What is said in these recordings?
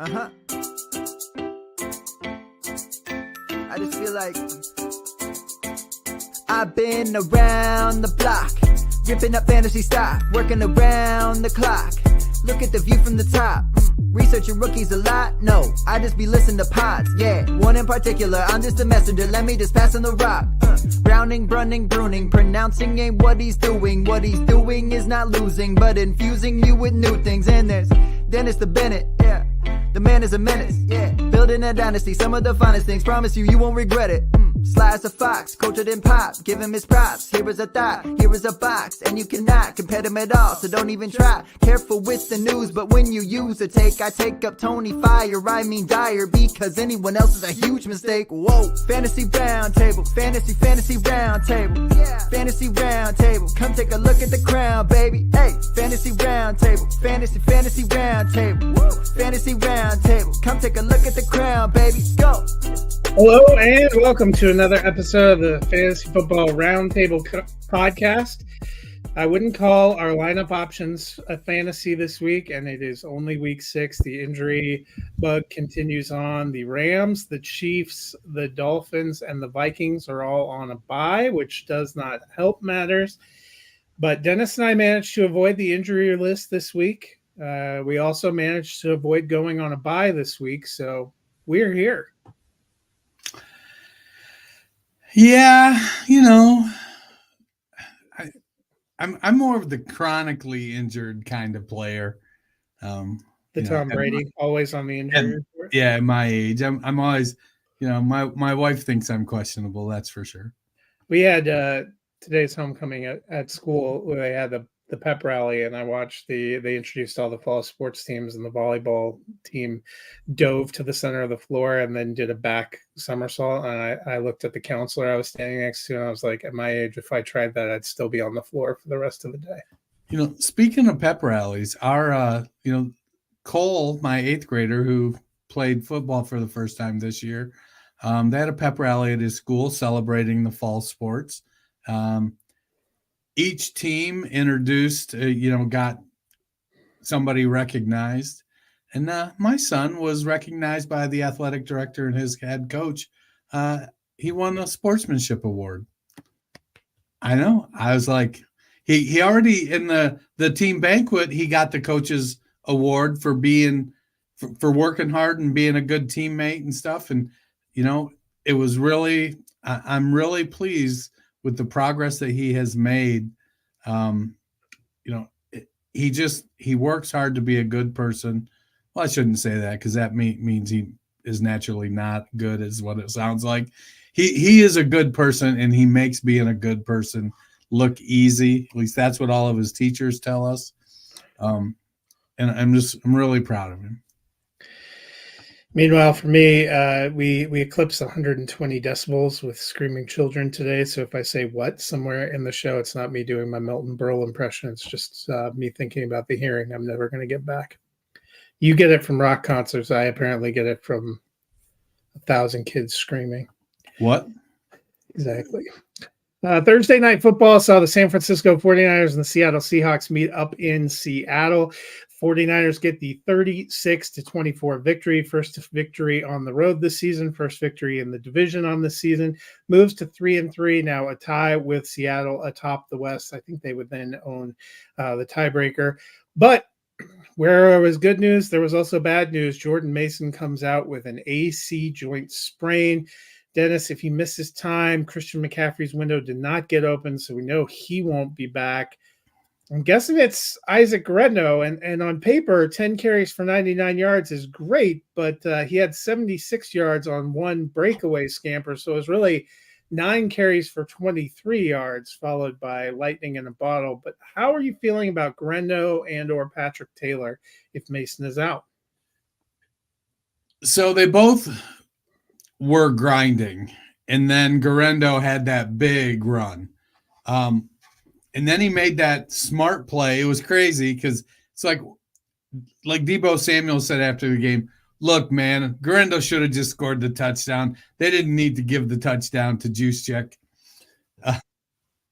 Uh-huh. I just feel like I've been around the block, ripping up fantasy stock, working around the clock. Look at the view from the top. Researching rookies a lot? No, I just be listening to pods. Yeah, one in particular, I'm just a messenger. Let me just pass on the rock. Browning, brunning, pruning, pronouncing ain't what he's doing. What he's doing is not losing, but infusing you with new things. And there's Dennis the Bennett, yeah. The man is a menace, yeah. Building a dynasty, some of the finest things. Promise you, you won't regret it. Sly as a fox, cultured in pop. Give him his props. Here is a thought, here is a box. And you cannot compare them at all, so don't even try. Careful with the news, but when you use a take, I take up Tony Fire, I mean Dyer, because anyone else is a huge mistake. Whoa, fantasy round table, fantasy round table, yeah. Fantasy round table, come take a look at the crown, baby. Hey, fantasy round table, fantasy round table, woo. Fantasy round table, come take a look at the crown, baby. Go. Hello and welcome to another episode of the Fantasy Football Roundtable podcast. I wouldn't call our lineup options a fantasy this week, and it is only week 6. The injury bug continues on. The Rams, the Chiefs, the Dolphins, and the Vikings are all on a bye, which does not help matters. But Dennis and I managed to avoid the injury list this week. We also managed to avoid going on a bye this week, so we're here. Yeah, you know, I'm more of the chronically injured kind of player. The Tom Brady, always on the injury report. Yeah, at my age, I'm always, you know, my wife thinks I'm questionable. That's for sure. We had today's homecoming at school where they had the pep rally, and I watched they introduced all the fall sports teams, and the volleyball team dove to the center of the floor and then did a back somersault. And I looked at the counselor I was standing next to, and I was like, at my age, if I tried that, I'd still be on the floor for the rest of the day. You know, speaking of pep rallies, our Cole, my 8th grader who played football for the first time this year, they had a pep rally at his school celebrating the fall sports. Each team introduced, got somebody recognized. And my son was recognized by the athletic director and his head coach. He won a sportsmanship award. I know. I was like, he already in the team banquet, he got the coach's award for for working hard and being a good teammate and stuff. And, it was really, I'm really pleased with the progress that he has made. He works hard to be a good person. Well, I shouldn't say that because that means he is naturally not good, is what it sounds like. He is a good person, and he makes being a good person look easy. At least that's what all of his teachers tell us. And I'm really proud of him. Meanwhile, for me, we eclipsed 120 decibels with screaming children today. So if I say what somewhere in the show, it's not me doing my Milton Berle impression. It's just me thinking about the hearing I'm never going to get back. You get it from rock concerts. I apparently get it from 1,000 kids screaming. What? Exactly. Thursday night football saw the San Francisco 49ers and the Seattle Seahawks meet up in Seattle. 49ers get the 36-24 victory. First victory on the road this season. First victory in the division on this season. Moves to 3-3. Now a tie with Seattle atop the West. I think they would then own the tiebreaker. But where there was good news, there was also bad news. Jordan Mason comes out with an AC joint sprain. Dennis, if he misses time, Christian McCaffrey's window did not get open, so we know he won't be back. I'm guessing it's Isaac Guerrero, and on paper, 10 carries for 99 yards is great, but he had 76 yards on one breakaway scamper, so it was really 9 carries for 23 yards, followed by lightning in a bottle. But how are you feeling about Guerrero and or Patrick Taylor if Mason is out? So they both were grinding, and then Guerrero had that big run. And then he made that smart play. It was crazy because it's like Deebo Samuel said after the game, look, man, Guerrero should have just scored the touchdown. They didn't need to give the touchdown to Juszczyk.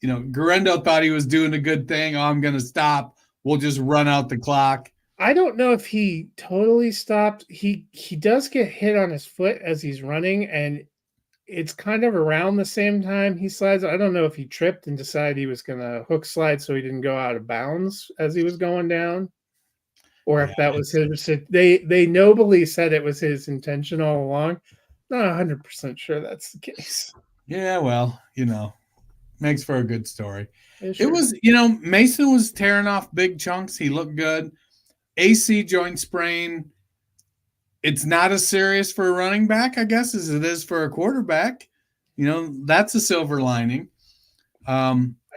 Guerrero thought he was doing a good thing. Oh, I'm going to stop. We'll just run out the clock. I don't know if he totally stopped. He does get hit on his foot as he's running, and it's kind of around the same time he slides. I don't know if he tripped and decided he was going to hook slide so he didn't go out of bounds as he was going down, or Yeah, if that was his. They nobly said it was his intention all along. Not 100% sure that's the case. yeah. Well, makes for a good story. Yeah, It sure. was, Mason was tearing off big chunks. He looked good. AC joint sprain. It's not as serious for a running back, I guess, as it is for a quarterback. That's a silver lining. I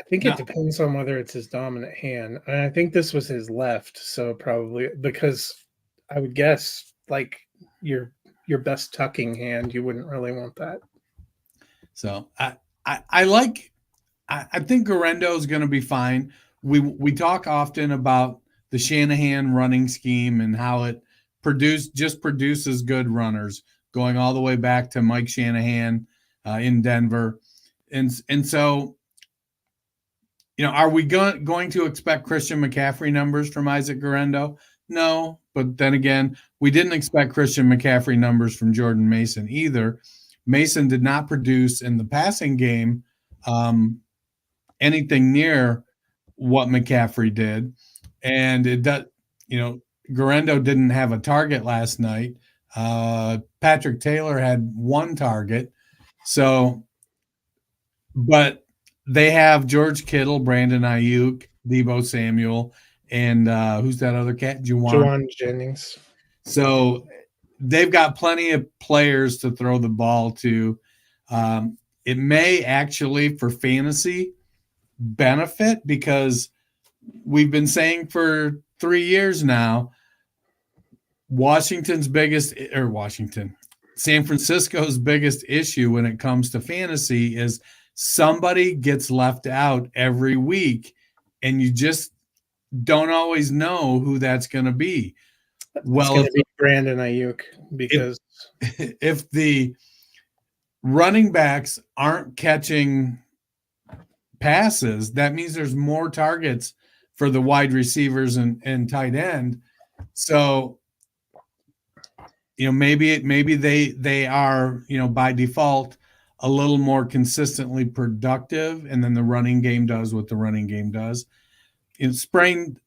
think No. it depends on whether it's his dominant hand. And I think this was his left, so probably because I would guess like your best tucking hand, you wouldn't really want that. So I think Garendo is going to be fine. We talk often about the Shanahan running scheme and how it produces good runners, going all the way back to Mike Shanahan in Denver, and so are we going to expect Christian McCaffrey numbers from Isaac Garendo? No, but then again, we didn't expect Christian McCaffrey numbers from Jordan Mason either. Mason did not produce in the passing game anything near what McCaffrey did, and it does. Garendo didn't have a target last night. Patrick Taylor had one target, but they have George Kittle, Brandon Ayuk, Deebo Samuel, and who's that other cat? Juwan Jennings. So they've got plenty of players to throw the ball to. It may actually, for fantasy, benefit because we've been saying for 3 years now, San Francisco's biggest issue when it comes to fantasy is somebody gets left out every week, and you just don't always know who that's going to be. Well, it's going to be Brandon Ayuk because if the running backs aren't catching passes, that means there's more targets for the wide receivers and tight end. So, maybe they are, by default a little more consistently productive, and then the running game does what the running game does. In sprained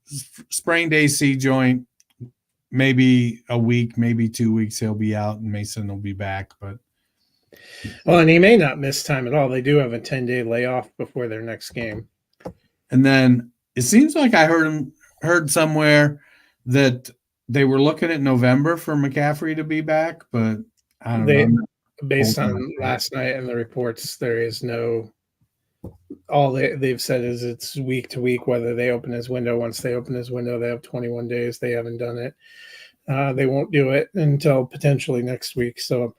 AC joint, maybe a week, maybe 2 weeks he'll be out and Mason will be back. But and he may not miss time at all. They do have a 10-day layoff before their next game. And then it seems like I heard somewhere that they were looking at November for McCaffrey to be back, but I don't know. Based on last night and the reports, there is no. All they've said is it's week to week whether they open his window. Once they open his window, they have 21 days. They haven't done it. They won't do it until potentially next week. So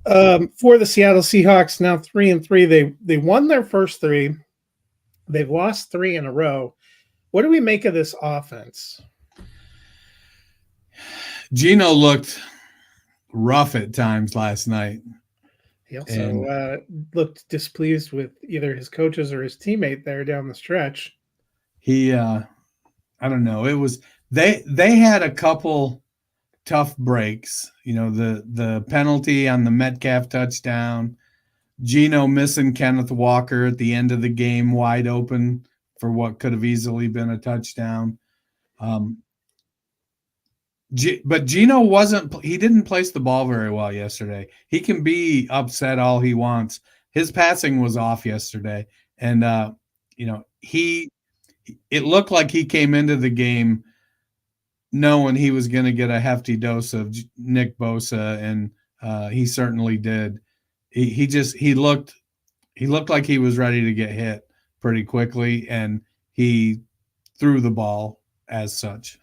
for the Seattle Seahawks, now 3-3, they won their first 3. They've lost 3 in a row. What do we make of this offense? Geno looked rough at times last night. He also looked displeased with either his coaches or his teammate there down the stretch. He, I don't know. It was they had a couple tough breaks. The penalty on the Metcalf touchdown, Geno missing Kenneth Walker at the end of the game wide open for what could have easily been a touchdown. But Geno he didn't place the ball very well yesterday. He can be upset all he wants. His passing was off yesterday. And, it looked like he came into the game knowing he was going to get a hefty dose of Nick Bosa, and he certainly did. He looked like he was ready to get hit pretty quickly, and he threw the ball as such.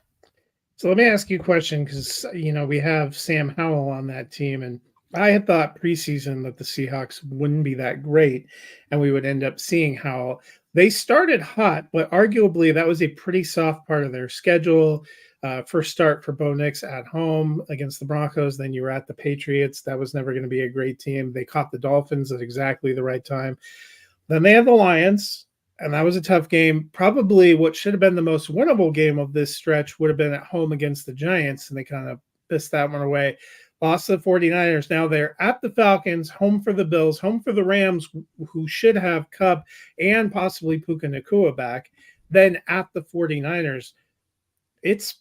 So let me ask you a question, because we have Sam Howell on that team, and I had thought preseason that the Seahawks wouldn't be that great, and we would end up seeing Howell. They started hot, but arguably that was a pretty soft part of their schedule. First start for Bo Nix at home against the Broncos. Then you were at the Patriots. That was never going to be a great team. They caught the Dolphins at exactly the right time. Then they had the Lions, and that was a tough game. Probably what should have been the most winnable game of this stretch would have been at home against the Giants, and they kind of pissed that one away. Lost to the 49ers. Now they're at the Falcons, home for the Bills, home for the Rams, who should have Kupp and possibly Puka Nacua back. Then at the 49ers. It's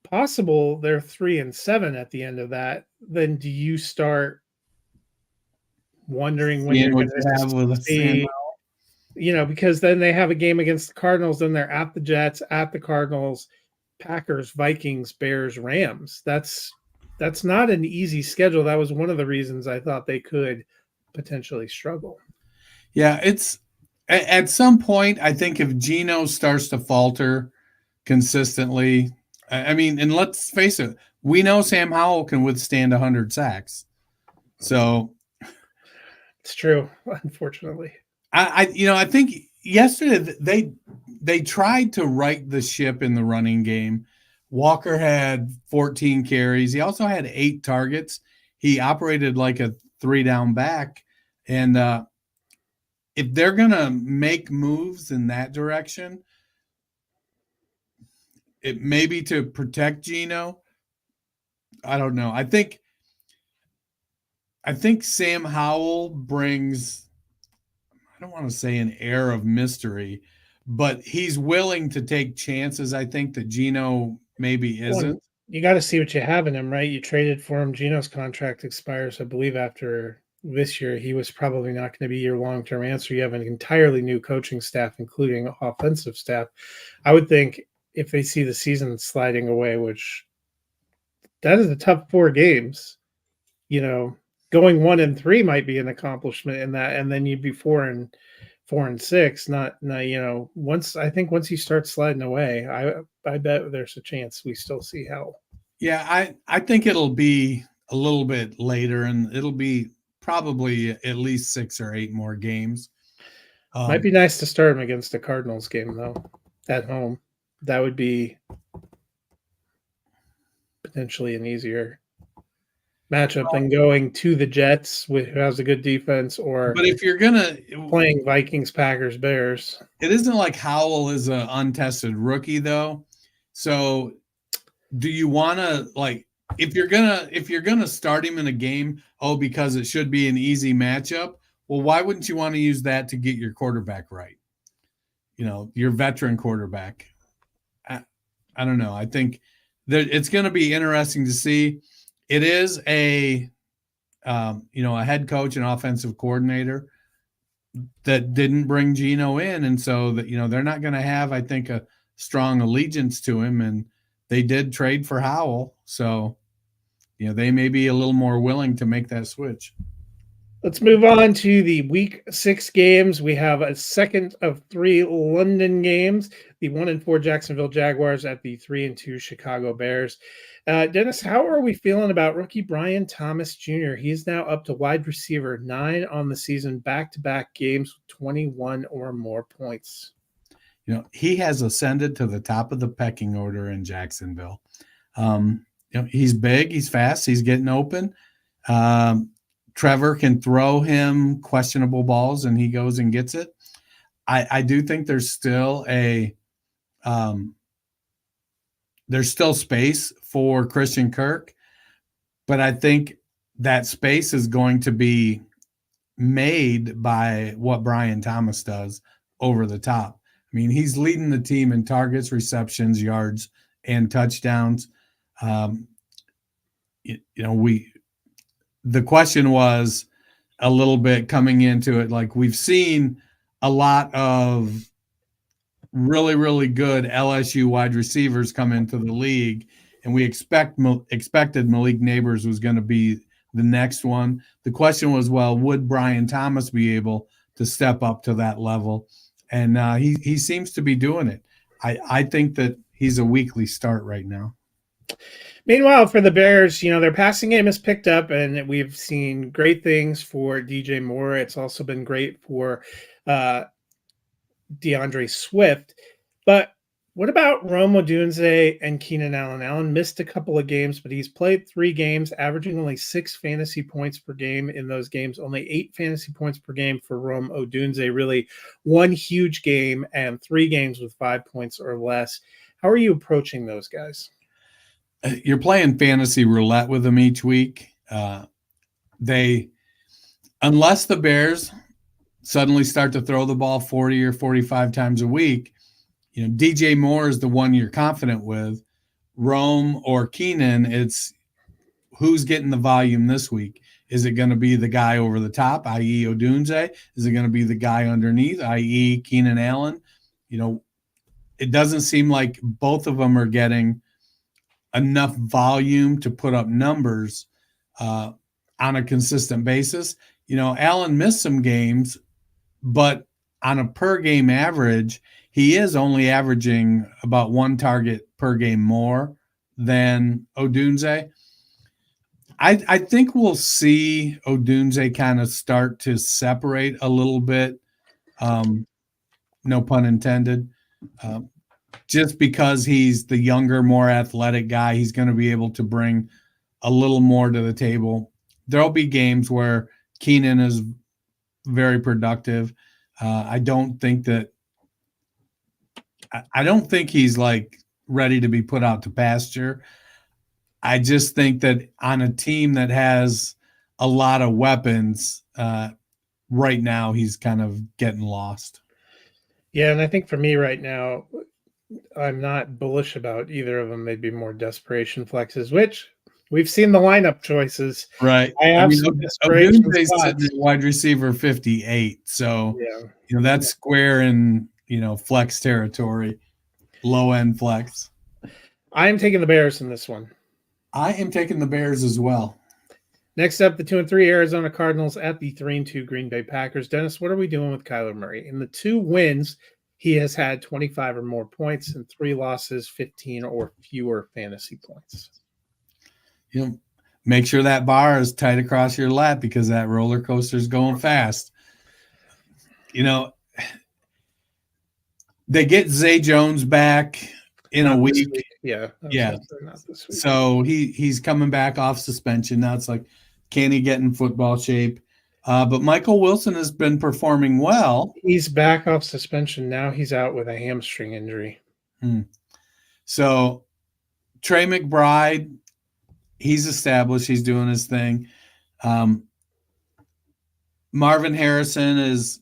possible they're 3-7 at the end of that. Then do you start wondering when you're going to see, because then they have a game against the Cardinals, then they're at the Jets, at the Cardinals, Packers, Vikings, Bears, Rams. That's not an easy schedule. That was one of the reasons I thought they could potentially struggle. Yeah, it's at some point, I think if Geno starts to falter consistently, I mean, and let's face it, we know Sam Howell can withstand 100 sacks. So it's true, unfortunately. I think yesterday they tried to right the ship in the running game. Walker had 14 carries. He also had 8 targets. He operated like a 3-down back. And if they're going to make moves in that direction, it may be to protect Geno. I don't know. I think Sam Howell brings, I don't want to say an air of mystery, but he's willing to take chances. I think that Geno maybe isn't. Well, you got to see what you have in him, right? You traded for him. Geno's contract expires, I believe, after this year. He was probably not going to be your long-term answer. You have an entirely new coaching staff, including offensive staff. I would think if they see the season sliding away, which that is a tough 4 games, going 1-3 might be an accomplishment in that, and then you'd be 4-6. Not once you start sliding away, I bet there's a chance we still see Howell. Yeah, I think it'll be a little bit later, and it'll be probably at least 6 or 8 more games. Might be nice to start him against the Cardinals game though, at home. That would be potentially an easier matchup than going to the Jets, who has a good defense, but if you're gonna playing Vikings, Packers, Bears. It isn't like Howell is an untested rookie though. So do you want to, like, if you're gonna start him in a game, because it should be an easy matchup, well, why wouldn't you want to use that to get your quarterback right? Your veteran quarterback. I don't know. I think that it's going to be interesting to see. It is a head coach and offensive coordinator that didn't bring Geno in. And so that, they're not going to have, I think, a strong allegiance to him. And they did trade for Howell. So, they may be a little more willing to make that switch. Let's move on to the week 6 games. We have a second of 3 London games. The 1-4 Jacksonville Jaguars at the 3-2 Chicago Bears. Dennis, how are we feeling about rookie Brian Thomas Jr.? He's now up to wide receiver 9 on the season, back-to-back games with 21 or more points. He has ascended to the top of the pecking order in Jacksonville. He's big, he's fast, he's getting open. Trevor can throw him questionable balls and he goes and gets it. I do think there's still there's still space for Christian Kirk, but I think that space is going to be made by what Brian Thomas does over the top. I mean, he's leading the team in targets, receptions, yards, and touchdowns. The question was a little bit coming into it, like, we've seen a lot of really, really good LSU wide receivers come into the league, and we expected Malik Neighbors was going to be the next one. The question was, well, would Brian Thomas be able to step up to that level? And he seems to be doing it. I think that he's a weekly start right now. Meanwhile, for the Bears, their passing game has picked up, and we've seen great things for DJ Moore. It's also been great for DeAndre Swift. But What about Rome Odunze and Keenan Allen? Allen missed a couple of games, but he's played 3 games, averaging only 6 fantasy points per game in those games. Only 8 fantasy points per game for Rome Odunze. Really, one huge game and 3 games with 5 points or less. How are you approaching those guys? You're playing fantasy roulette with them each week. Unless the Bears suddenly start to throw the ball 40 or 45 times a week, DJ Moore is the one you're confident with. Rome or Keenan, it's who's getting the volume this week. Is it going to be the guy over the top, i.e. Odunze? Is it going to be the guy underneath, i.e. Keenan Allen? It doesn't seem like both of them are getting enough volume to put up numbers on a consistent basis. Allen missed some games, but on a per game average, he is only averaging about 1 target per game more than Odunze. I think we'll see Odunze kind of start to separate a little bit. No pun intended. Just because he's the younger, more athletic guy, he's going to be able to bring a little more to the table. There'll be games where Keenan is very productive. I don't think he's like ready to be put out to pasture. I just think that on a team that has a lot of weapons, right now he's kind of getting lost. Yeah, and I think for me right now, I'm not bullish about either of them. They'd be more desperation flexes, which we've seen the lineup choices. Right. I have some desperation spots. Wide receiver 58. So, that's square in, flex territory, low end flex. I am taking the Bears in this one. I am taking the Bears as well. Next up, the 2-3 Arizona Cardinals at the 3-2 Green Bay Packers. Dennis, what are we doing with Kyler Murray? In the 2 wins, he has had 25 or more points, and 3 losses, 15 or fewer fantasy points. Make sure that bar is tight across your lap because that roller coaster is going fast. They get Zay Jones back in a week. Yeah. Not this week. So he's coming back off suspension. Now it's like, can he get in football shape? But Michael Wilson has been performing well. He's back off suspension. Now he's out with a hamstring injury. So Trey McBride, he's established. He's doing his thing. Marvin Harrison is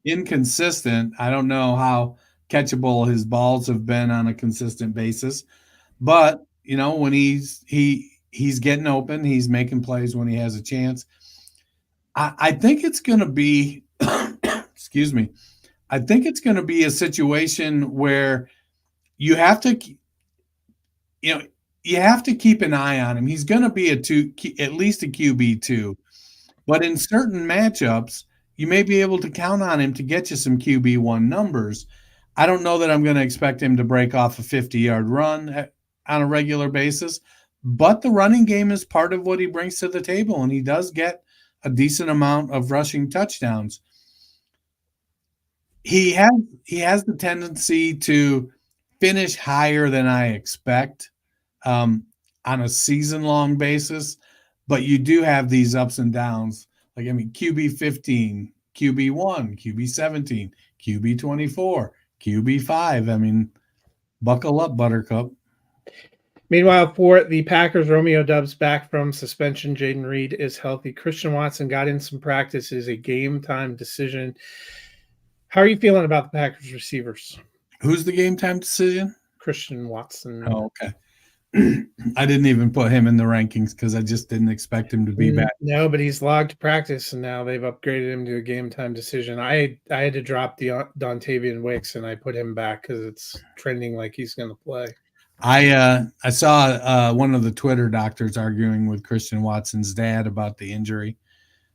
inconsistent. I don't know how catchable his balls have been on a consistent basis. But, when he's getting open, he's making plays when he has a chance. I think it's going to be, excuse me, I think it's going to be a situation where you have to keep an eye on him. He's going to be at least a QB2. But in certain matchups, you may be able to count on him to get you some QB1 numbers. I don't know that I'm going to expect him to break off a 50-yard run on a regular basis, but the running game is part of what he brings to the table, and he does get a decent amount of rushing touchdowns. He has the tendency to finish higher than I expect on a season-long basis, but you do have these ups and downs. QB 15, QB 1, QB 17, QB 24, QB 5. Buckle up, Buttercup. Meanwhile, for the Packers, Romeo Doubs back from suspension. Jaden Reed is healthy. Christian Watson got in some practice. Is a game-time decision. How are you feeling about the Packers receivers? Who's the game-time decision? Christian Watson. Oh, okay. I didn't even put him in the rankings because I just didn't expect him to be back. No, but he's logged practice, and now they've upgraded him to a game-time decision. I had to drop the Dontavian Wicks, and I put him back because it's trending like he's going to play. I saw one of the Twitter doctors arguing with Christian Watson's dad about the injury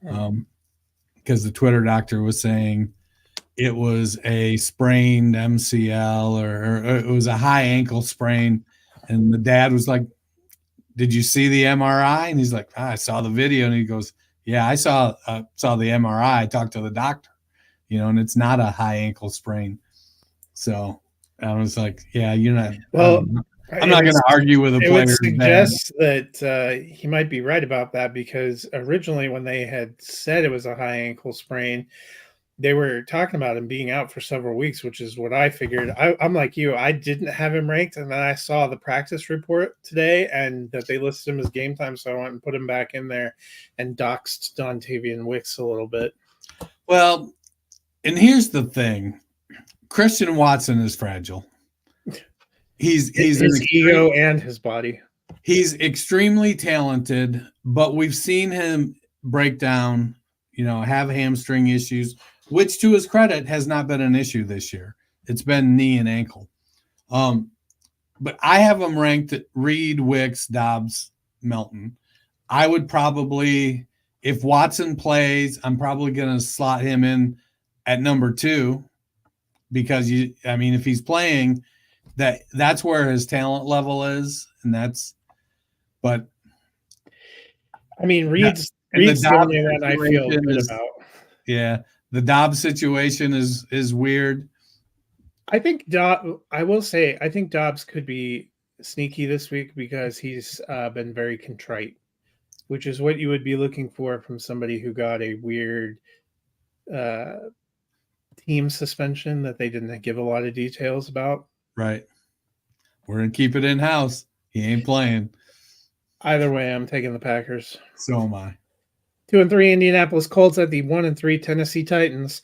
because the Twitter doctor was saying it was a sprained MCL or it was a high ankle sprain. And the dad was like, "Did you see the MRI?" And he's like, "I saw the video." And he goes, "Yeah, I saw the MRI. I talked to the doctor, and it's not a high ankle sprain." So I was like, yeah, you're not. Well, I'm not going to argue with a it player. would who's suggest that he might be right about that, because originally when they had said it was a high ankle sprain, they were talking about him being out for several weeks, which is what I figured. I'm like you. I didn't have him ranked, and then I saw the practice report today and that they listed him as game time, so I went and put him back in there and doxed Dontavian Wicks a little bit. Well, and here's the thing. Christian Watson is fragile. He's his ego and his body. He's extremely talented, but we've seen him break down, have hamstring issues, which to his credit has not been an issue this year. It's been knee and ankle. But I have him ranked at Reed, Wicks, Dobbs, Melton. I would probably, if Watson plays, I'm probably going to slot him in at number 2, because if he's playing, that's where his talent level is, but Reed's the only one I feel good about. Yeah, the Dobbs situation is weird. I will say I think Dobbs could be sneaky this week because he's been very contrite, which is what you would be looking for from somebody who got a weird team suspension that they didn't give a lot of details about. Right. We're going to keep it in-house. He ain't playing. Either way, I'm taking the Packers. So am I. 2-3 Indianapolis Colts at the 1-3 Tennessee Titans.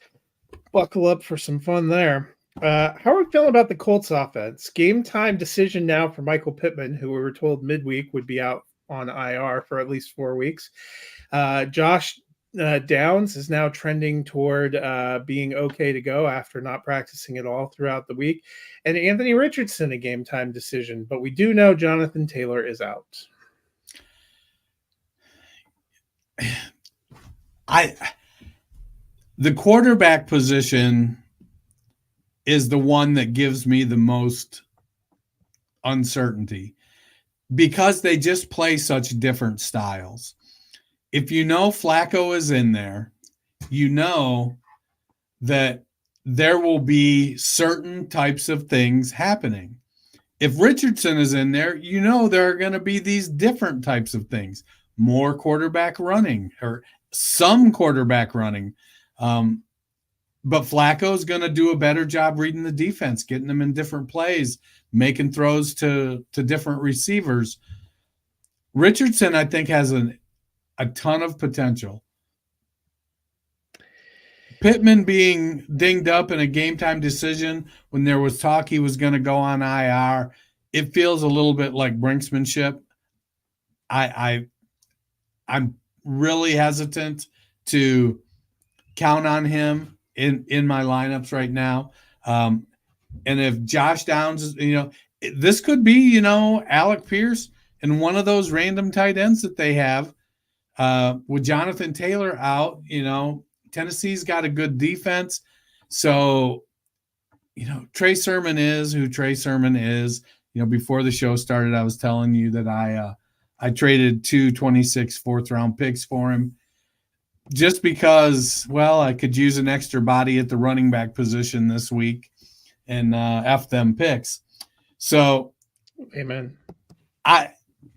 Buckle up for some fun there. How are we feeling about the Colts offense? Game time decision now for Michael Pittman, who we were told midweek would be out on IR for at least 4 weeks. Josh Downs is now trending toward being okay to go after not practicing at all throughout the week. And Anthony Richardson, a game time decision. But we do know Jonathan Taylor is out. The quarterback position is the one that gives me the most uncertainty, because they just play such different styles. If Flacco is in there, that there will be certain types of things happening. If Richardson is in there, there are going to be these different types of things. More quarterback running, or some quarterback running. But Flacco's going to do a better job reading the defense, getting them in different plays, making throws to different receivers. Richardson, I think, has a ton of potential. Pittman being dinged up in a game time decision when there was talk he was going to go on IR, it feels a little bit like brinksmanship. I'm really hesitant to count on him in my lineups right now. And if Josh Downs, this could be, Alec Pierce and one of those random tight ends that they have with Jonathan Taylor out. Tennessee's got a good defense. So, Trey Sermon is who Trey Sermon is. Before the show started, I was telling you that I traded 2 26 fourth-round picks for him just because, I could use an extra body at the running back position this week and F them picks. So, amen.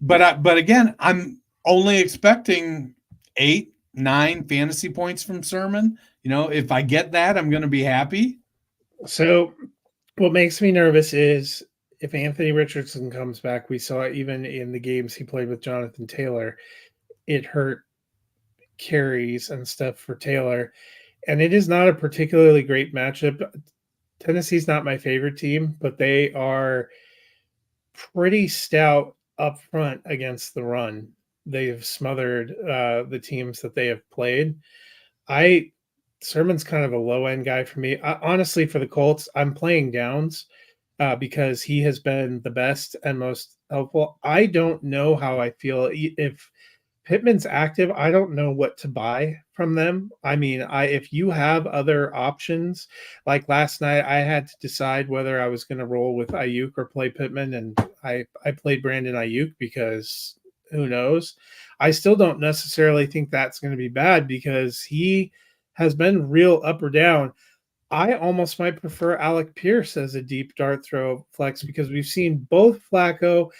But again, I'm only expecting 8-9 fantasy points from Sermon. If I get that, I'm going to be happy. So what makes me nervous is if Anthony Richardson comes back, we saw even in the games he played with Jonathan Taylor, it hurt carries and stuff for Taylor. And it is not a particularly great matchup. Tennessee's not my favorite team, but they are pretty stout up front against the run. They've smothered the teams that they have played. Sermon's kind of a low-end guy for me. Honestly, for the Colts, I'm playing Downs because he has been the best and most helpful. I don't know how I feel. If Pittman's active, I don't know what to buy from them. If you have other options, like last night, I had to decide whether I was going to roll with Ayuk or play Pittman, and I played Brandon Ayuk because who knows? I still don't necessarily think that's going to be bad because he has been real up or down. I almost might prefer Alec Pierce as a deep dart throw flex because we've seen both Flacco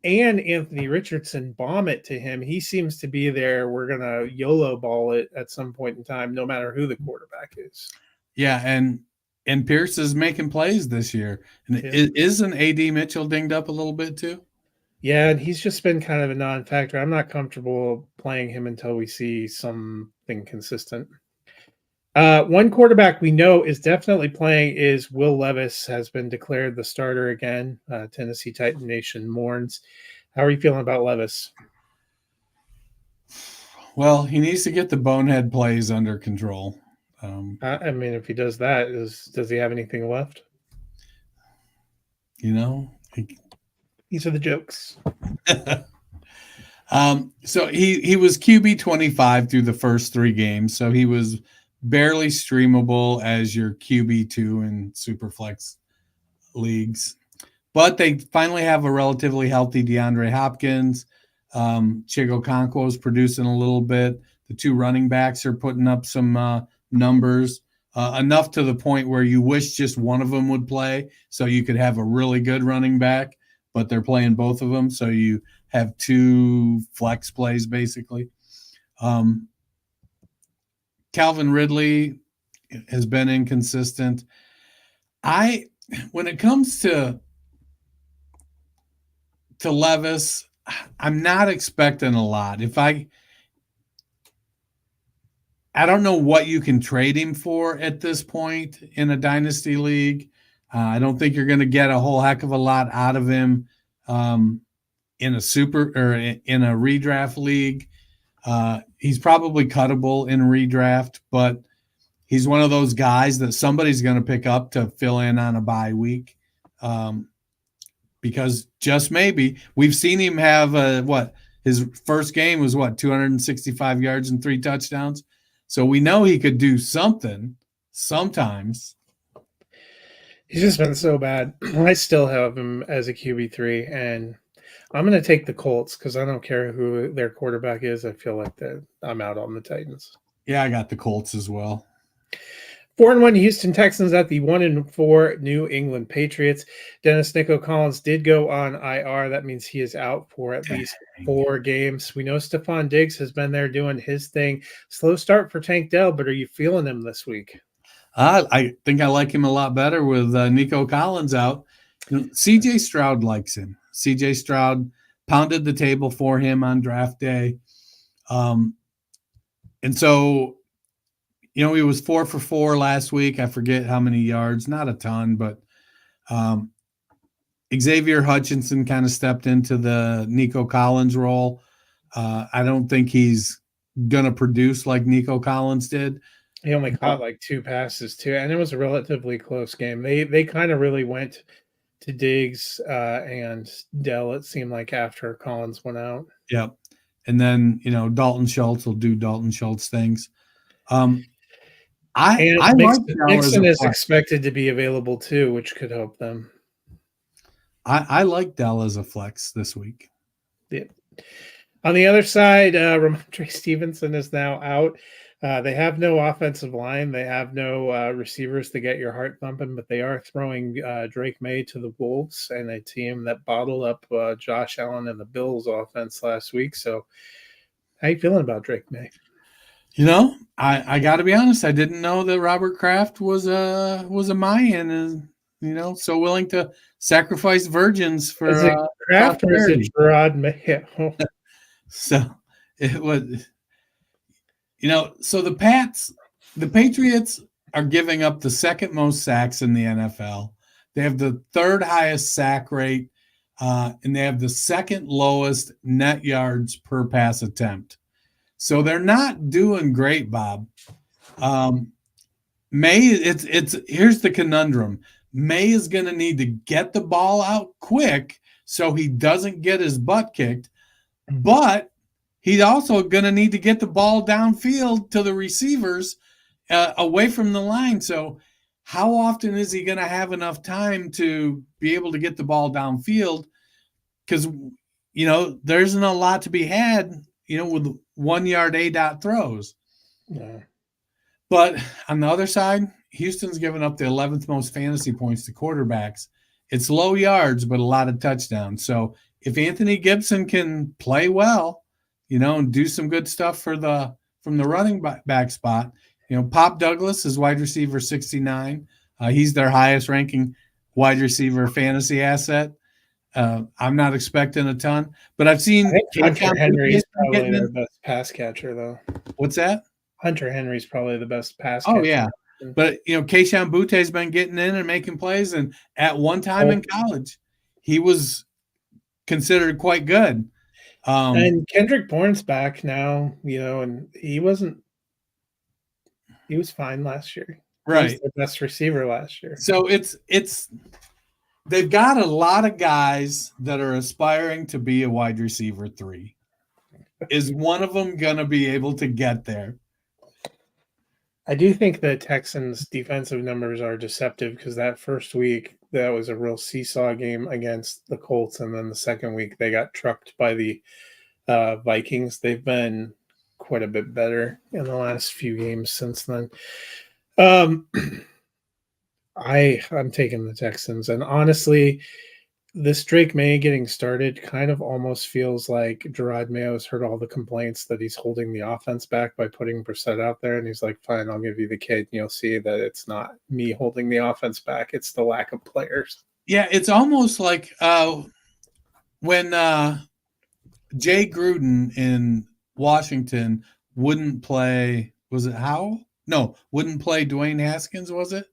and Anthony Richardson bomb it to him. He seems to be there. We're going to YOLO ball it at some point in time, no matter who the quarterback is. Yeah, and Pierce is making plays this year. And Yeah. isn't AD Mitchell dinged up a little bit too? Yeah, and he's just been kind of a non-factor. I'm not comfortable playing him until we see something consistent. One quarterback we know is definitely playing is Will Levis has been declared the starter again. Tennessee Titan Nation mourns. How are you feeling about Levis? Well, he needs to get the bonehead plays under control. I mean, if he does that, does he have anything left? These are the jokes. So he was QB 25 through the first 3 games, so he was barely streamable as your QB2 in Superflex leagues. But they finally have a relatively healthy DeAndre Hopkins. Chigo Okonkwo is producing a little bit. The 2 running backs are putting up some numbers, enough to the point where you wish just one of them would play so you could have a really good running back, but they're playing both of them, so you have 2 flex plays basically. Calvin Ridley has been inconsistent. When it comes to Levis, I'm not expecting a lot. I don't know what you can trade him for at this point in a dynasty league. I don't think you're going to get a whole heck of a lot out of him in a super or in a redraft league. He's probably cuttable in redraft, but he's one of those guys that somebody's going to pick up to fill in on a bye week. Because just maybe we've seen him have his first game was 265 yards and 3 touchdowns. So we know he could do something sometimes. He's just been so bad. I still have him as a QB3, and I'm going to take the Colts because I don't care who their quarterback is. I feel like that I'm out on the Titans. Yeah, I got the Colts as well. 4-1 Houston Texans at the 1-4 New England Patriots. Dennis Nico Collins did go on IR. That means he is out for at least 4 games. We know Stephon Diggs has been there doing his thing. Slow start for Tank Dell, but are you feeling him this week? I think I like him a lot better with Nico Collins out. CJ Stroud likes him. CJ Stroud pounded the table for him on draft day. And so, he was 4 for 4 last week. I forget how many yards, not a ton, but Xavier Hutchinson kind of stepped into the Nico Collins role. I don't think he's going to produce like Nico Collins did. He only caught like 2 passes too, and it was a relatively close game. They kind of really went to Diggs and Dell, it seemed like, after Collins went out. Yep. And then, Dalton Schultz will do Dalton Schultz things. Mixon is expected to be available too, which could help them. I like Dell as a flex this week. Yeah. On the other side, Ramondre Stevenson is now out. They have no offensive line. They have no receivers to get your heart thumping, but they are throwing Drake May to the Wolves and a team that bottled up Josh Allen and the Bills offense last week. So how you feeling about Drake May? I got to be honest. I didn't know that Robert Kraft was a Mayan and, so willing to sacrifice virgins for is it Kraft or is it Gerard Mayo? So it was, so the Patriots are giving up the 2nd most sacks in the NFL. They have the 3rd highest sack rate, and they have the 2nd lowest net yards per pass attempt. So they're not doing great, Bob. May, here's the conundrum. May is going to need to get the ball out quick so he doesn't get his butt kicked, but he's also going to need to get the ball downfield to the receivers away from the line. So how often is he going to have enough time to be able to get the ball downfield? Because, there isn't a lot to be had, with 1 yard A-dot throws. Yeah. But on the other side, Houston's given up the 11th most fantasy points to quarterbacks. It's low yards, but a lot of touchdowns. So if Anthony Gibson can play well, and do some good stuff from the running back spot, Pop Douglas is wide receiver 69. He's their highest ranking wide receiver fantasy asset. I'm not expecting a ton, but I've seen Hunter Henry is probably their best pass catcher, though. What's that? Hunter Henry's probably the best pass catcher. Oh, yeah. But, Keishawn Butte's been getting in and making plays. And at one time in college, he was considered quite good. And Kendrick Bourne's back now, and he was fine last year. Right. He was the best receiver last year. So they've got a lot of guys that are aspiring to be a wide receiver 3. Is one of them going to be able to get there? I do think the Texans' defensive numbers are deceptive because that first week, that was a real seesaw game against the Colts. And then the second week, they got trucked by the Vikings. They've been quite a bit better in the last few games since then. I'm taking the Texans. And honestly, this Drake May getting started kind of almost feels like Gerard Mayo's heard all the complaints that he's holding the offense back by putting Brissett out there. And he's like, fine, I'll give you the kid. And you'll see that it's not me holding the offense back. It's the lack of players. Yeah, it's almost like when Jay Gruden in Washington wouldn't play, was it Howell? No, wouldn't play Dwayne Haskins, was it?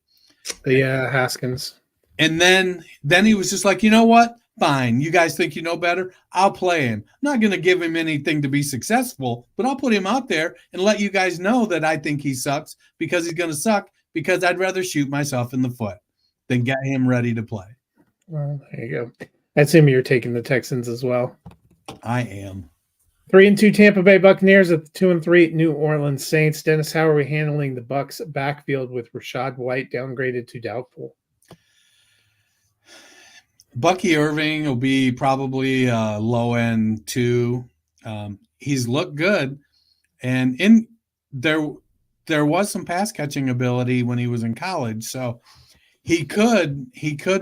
Yeah, Haskins. And then he was just like, you know what? Fine. You guys think you know better? I'll play him. I'm not going to give him anything to be successful, but I'll put him out there and let you guys know that I think he sucks because he's going to suck because I'd rather shoot myself in the foot than get him ready to play. Well, there you go. I assume you're taking the Texans as well. I am. 3-2 Tampa Bay Buccaneers at the 2-3 New Orleans Saints. Dennis, how are we handling the Bucs backfield with Rachaad White downgraded to doubtful? Bucky Irving will be probably low end 2. He's looked good, and there was some pass catching ability when he was in college, so he could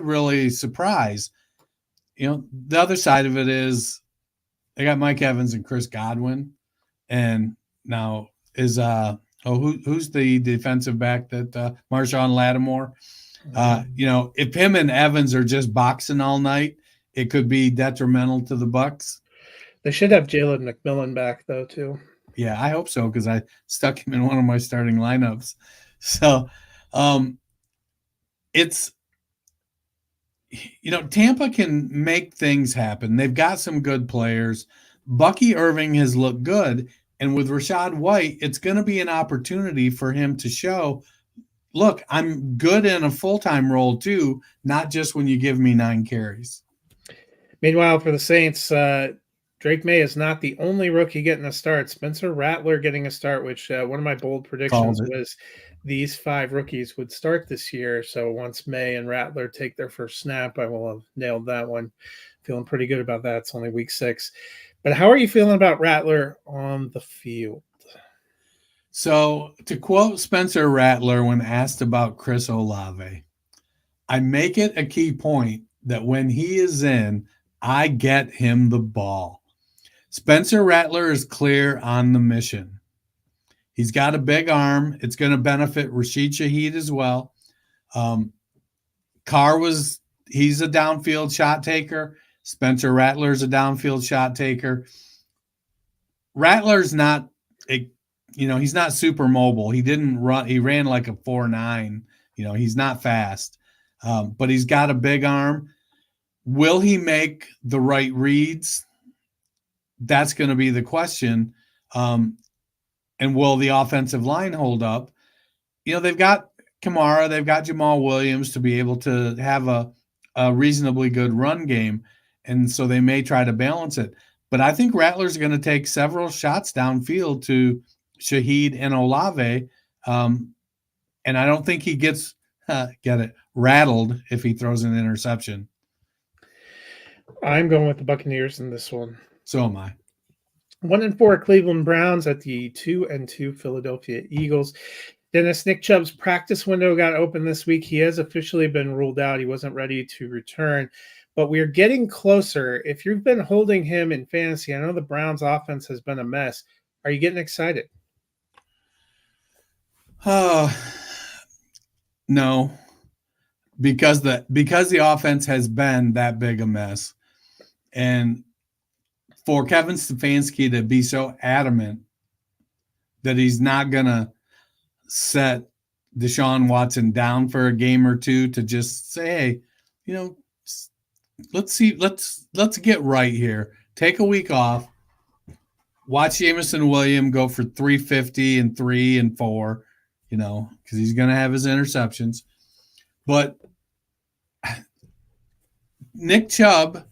really surprise. The other side of it is they got Mike Evans and Chris Godwin, and now is who's the defensive back that Marshawn Lattimore. If him and Evans are just boxing all night, it could be detrimental to the Bucs. They should have Jalen McMillan back though too. Yeah, I hope so because I stuck him in one of my starting lineups. So, it's Tampa can make things happen. They've got some good players. Bucky Irving has looked good, and with Rachaad White, it's going to be an opportunity for him to show, look, I'm good in a full-time role too, not just when you give me 9 carries. Meanwhile, for the Saints, Drake May is not the only rookie getting a start. Spencer Rattler getting a start, which one of my bold predictions was these 5 rookies would start this year. So once May and Rattler take their first snap, I will have nailed that one. Feeling pretty good about that. It's only week 6. But how are you feeling about Rattler on the field? So to quote Spencer Rattler when asked about Chris Olave, I make it a key point that when he is in, I get him the ball. Spencer Rattler is clear on the mission. He's got a big arm. It's going to benefit Rashid Shaheed as well. He's a downfield shot taker. Spencer Rattler's a downfield shot taker. Rattler's not he's not super mobile. He didn't run. He ran like a 4.9. He's not fast, but he's got a big arm. Will he make the right reads? That's going to be the question. And will the offensive line hold up? They've got Kamara. They've got Jamal Williams to be able to have a reasonably good run game. And so they may try to balance it. But I think Rattler's going to take several shots downfield to Shaheed and Olave. And I don't think he gets rattled if he throws an interception. I'm going with the Buccaneers in this one. So am I. 1-4 Cleveland Browns at the 2-2 Philadelphia Eagles. Dennis, Nick Chubb's practice window got open this week. He has officially been ruled out. He wasn't ready to return, but we're getting closer. If you've been holding him in fantasy, I know the Browns offense has been a mess. Are you getting excited? No, because the offense has been that big a mess, and for Kevin Stefanski to be so adamant that he's not gonna set Deshaun Watson down for a game or two to just say, hey, let's get right here. Take a week off. Watch Jameson Williams go for 350 and 3 and 4, because he's going to have his interceptions. But Nick Chubb,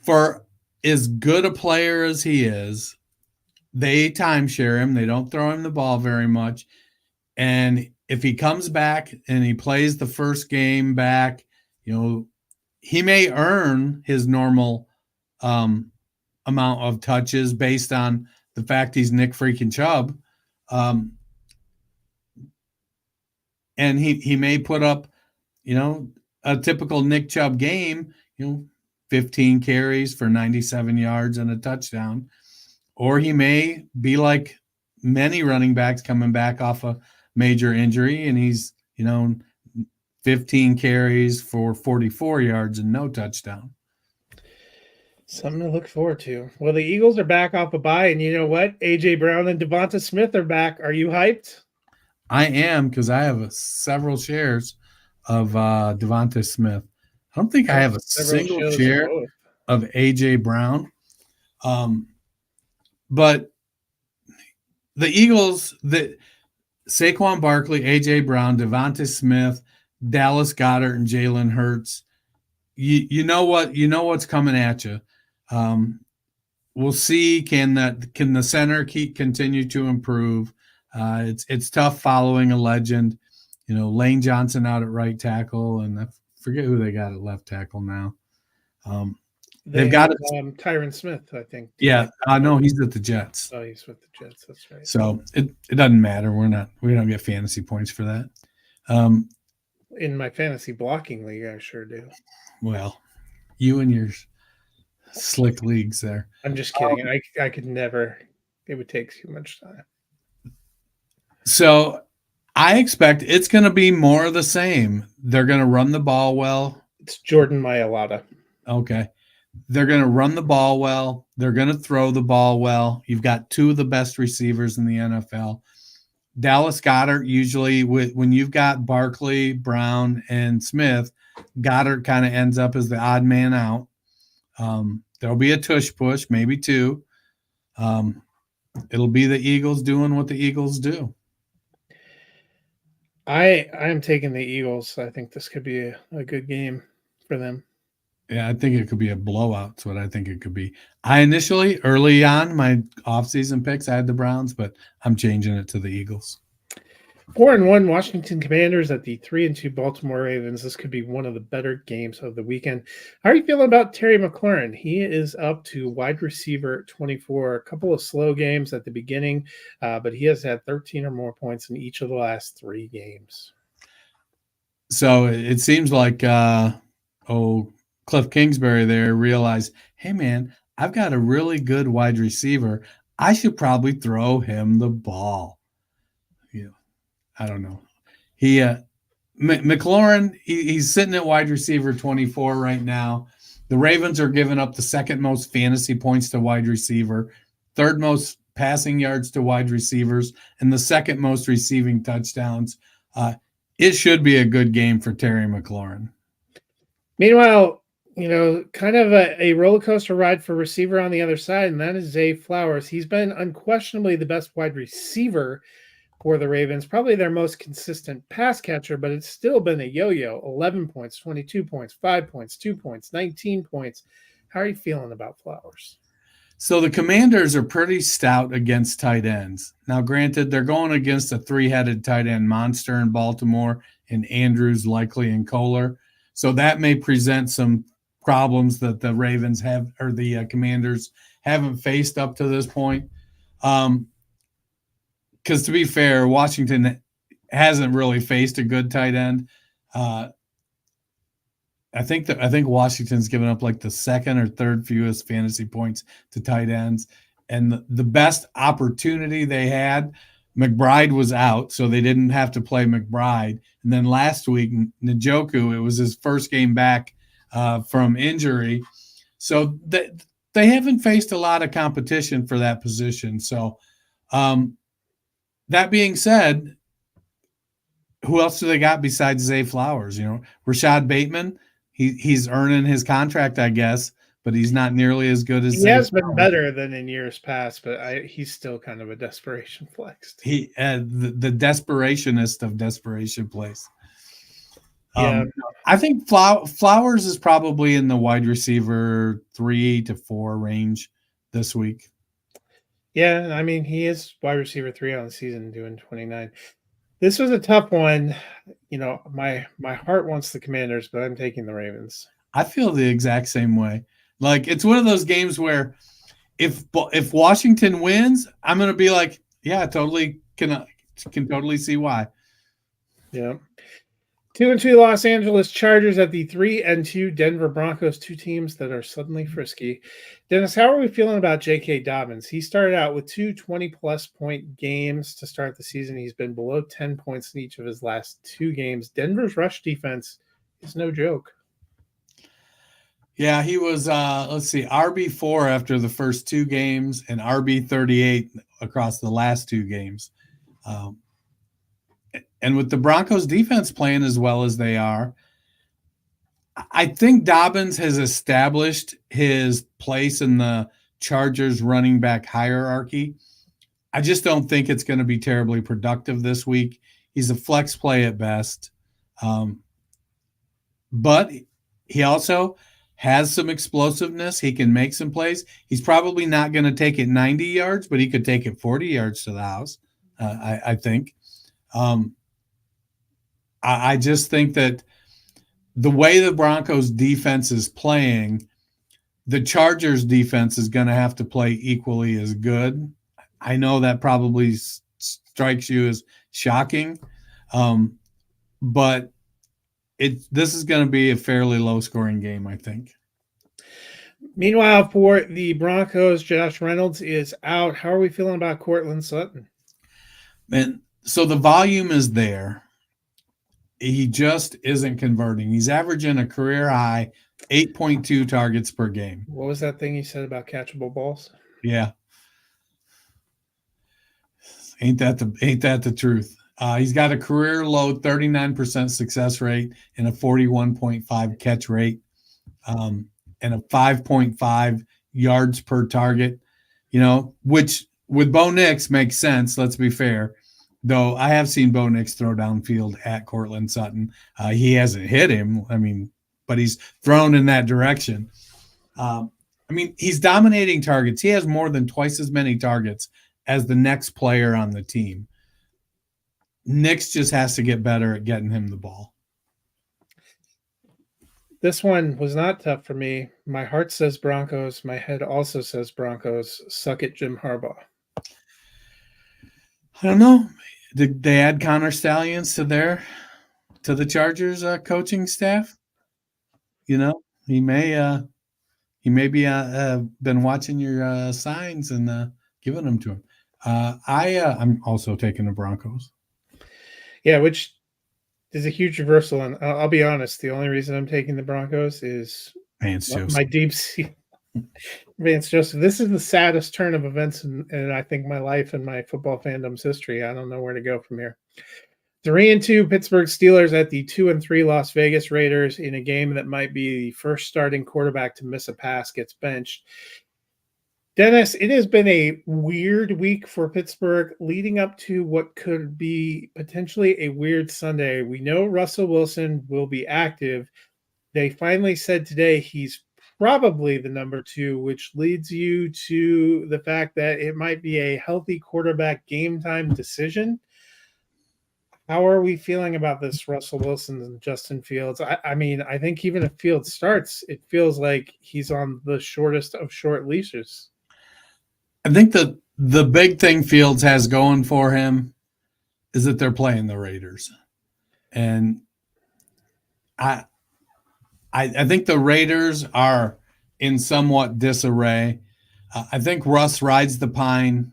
for as good a player as he is, they timeshare him. They don't throw him the ball very much. And if he comes back and he plays the first game back, he may earn his normal amount of touches based on the fact he's Nick freaking Chubb. And he may put up, a typical Nick Chubb game, 15 carries for 97 yards and a touchdown. Or he may be like many running backs coming back off a major injury, and he's, 15 carries for 44 yards and no touchdown. Something to look forward to. Well, the Eagles are back off a bye, and you know what? A.J. Brown and Devonta Smith are back. Are you hyped? I am, because I have several shares of Devonta Smith. I don't think I have a single share of A.J. Brown. But the Eagles, Saquon Barkley, A.J. Brown, Devonta Smith, Dallas Goedert, and Jalen Hurts, you know what's coming at you. We'll see. Can the center continue to improve? It's tough following a legend. Lane Johnson out at right tackle, and I forget who they got at left tackle now. They've got Tyron Smith, I think. Yeah, no, he's at the Jets. Oh, he's with the Jets. That's right. So it doesn't matter. We don't get fantasy points for that. In my fantasy blocking league, I sure do. Well, you and your slick leagues there. I'm just kidding. I could never. It would take too much time. So I expect it's going to be more of the same. They're going to run the ball well. It's Jordan Mailata. Okay. They're going to run the ball well. They're going to throw the ball well. You've got two of the best receivers in the NFL. Dallas Goedert, usually when you've got Barkley, Brown, and Smith, Goddard kind of ends up as the odd man out. There'll be a tush push, maybe two. It'll be the Eagles doing what the Eagles do. I am taking the Eagles. I think this could be a good game for them. Yeah, I think it could be a blowout. That's what I think it could be. I initially, early on, my offseason picks, I had the Browns, but I'm changing it to the Eagles. 4-1 Washington Commanders at the 3-2 Baltimore Ravens. This could be one of the better games of the weekend. How are you feeling about Terry McLaurin? He is up to wide receiver 24. A couple of slow games at the beginning, but he has had 13 or more points in each of the last 3 games. So it seems like, Cliff Kingsbury there realized, hey, man, I've got a really good wide receiver. I should probably throw him the ball. I don't know. McLaurin, he's sitting at wide receiver 24 right now. The Ravens are giving up the second most fantasy points to wide receiver, third most passing yards to wide receivers, and the second most receiving touchdowns. It should be a good game for Terry McLaurin. Meanwhile, kind of a roller coaster ride for receiver on the other side, and that is Zay Flowers. He's been unquestionably the best wide receiver for the Ravens, probably their most consistent pass catcher, but it's still been a yo-yo. 11 points, 22 points, 5 points, 2 points, 19 points. How are you feeling about Flowers? So the Commanders are pretty stout against tight ends. Now, granted, they're going against a 3-headed tight end monster in Baltimore and Andrews, Likely, and Kohler. So that may present some problems that the Ravens have, or the Commanders haven't faced up to this point. Because to be fair, Washington hasn't really faced a good tight end. I think Washington's given up like the second or third fewest fantasy points to tight ends, and the best opportunity they had, McBride was out, so they didn't have to play McBride. And then last week, Njoku, it was his first game back from injury, so they haven't faced a lot of competition for that position. So, that being said, who else do they got besides Zay Flowers? Rashad Bateman. He's earning his contract, I guess, but he's not nearly as good as he has been better than in years past. But he's still kind of a desperation flex. He the desperationist of desperation plays. Yeah, I think Flowers is probably in the wide receiver 3 to 4 range this week. Yeah, I mean, he is wide receiver 3 on the season, doing 29. This was a tough one. My heart wants the Commanders, but I'm taking the Ravens. I feel the exact same way. Like, it's one of those games where if Washington wins, I'm going to be like, yeah, totally can totally see why. Yeah. 2-2 Los Angeles Chargers at the 3-2 Denver Broncos, two teams that are suddenly frisky. Dennis, how are we feeling about J.K. Dobbins? He started out with 2 20-plus point games to start the season. He's been below 10 points in each of his last 2 games. Denver's rush defense is no joke. Yeah, he was, RB4 after the first 2 games and RB38 across the last 2 games. And with the Broncos defense playing as well as they are, I think Dobbins has established his place in the Chargers running back hierarchy. I just don't think it's going to be terribly productive this week. He's a flex play at best. But he also has some explosiveness. He can make some plays. He's probably not going to take it 90 yards, but he could take it 40 yards to the house, I think. I just think that the way the Broncos defense is playing, the Chargers defense is going to have to play equally as good. I know that probably strikes you as shocking, but this is going to be a fairly low-scoring game, I think. Meanwhile, for the Broncos, Josh Reynolds is out. How are we feeling about Courtland Sutton? Man, so the volume is there. He just isn't converting. He's averaging a career high 8.2 targets per game. What was that thing you said about catchable balls? Yeah. Ain't that the truth? He's got a career low 39% success rate and a 41.5 catch rate, and a 5.5 yards per target, which with Bo Nix makes sense. Let's be fair. Though I have seen Bo Nix throw downfield at Courtland Sutton. He hasn't hit him, but he's thrown in that direction. He's dominating targets. He has more than twice as many targets as the next player on the team. Nix just has to get better at getting him the ball. This one was not tough for me. My heart says Broncos. My head also says Broncos. Suck it, Jim Harbaugh. I don't know. Did they add Connor Stallions to the Chargers coaching staff? He may be been watching your signs and giving them to him. I'm also taking the Broncos. Yeah, which is a huge reversal. And I'll be honest, the only reason I'm taking the Broncos is Vance Joseph. My deep sea. Vance Joseph. This is the saddest turn of events in I think my life and my football fandom's history. I don't know where to go from here. 3-2 Pittsburgh Steelers at the 2-3 Las Vegas Raiders in a game that might be the first starting quarterback to miss a pass gets benched. Dennis, it has been a weird week for Pittsburgh leading up to what could be potentially a weird Sunday. We know Russell Wilson will be active. They finally said today he's probably the number 2, which leads you to the fact that it might be a healthy quarterback game time decision. How are we feeling about this Russell Wilson and Justin Fields? I think even if Fields starts, it feels like he's on the shortest of short leashes. I think the big thing Fields has going for him is that they're playing the Raiders. And I think the Raiders are in somewhat disarray. I think Russ rides the pine.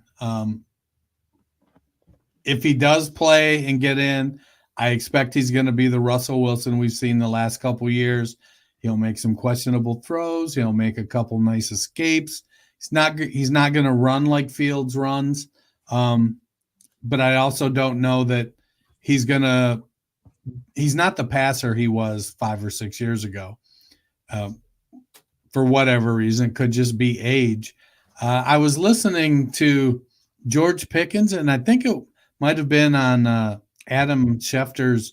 If he does play and get in, I expect he's going to be the Russell Wilson we've seen the last couple of years. He'll make some questionable throws. He'll make a couple nice escapes. He's not going to run like Fields runs. But I also don't know that he's not the passer he was 5 or 6 years ago. For whatever reason, could just be age. I was listening to George Pickens, and I think it might have been on Adam Schefter's,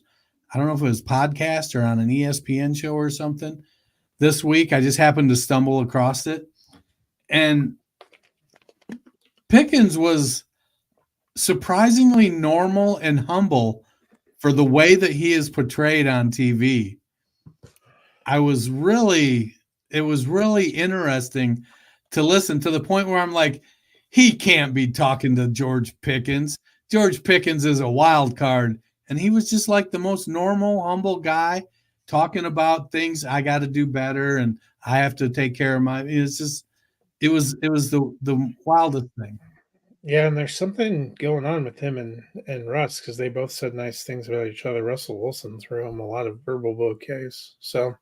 I don't know if it was podcast or on an ESPN show or something this week. I just happened to stumble across it. And Pickens was surprisingly normal and humble for the way that he is portrayed on TV. It was really interesting to listen, to the point where I'm like, he can't be talking to George Pickens. George Pickens is a wild card. And he was just like the most normal, humble guy talking about things. I got to do better and I have to take care of it was the wildest thing. Yeah, and there's something going on with him and Russ, because they both said nice things about each other. Russell Wilson threw him a lot of verbal bouquets. So,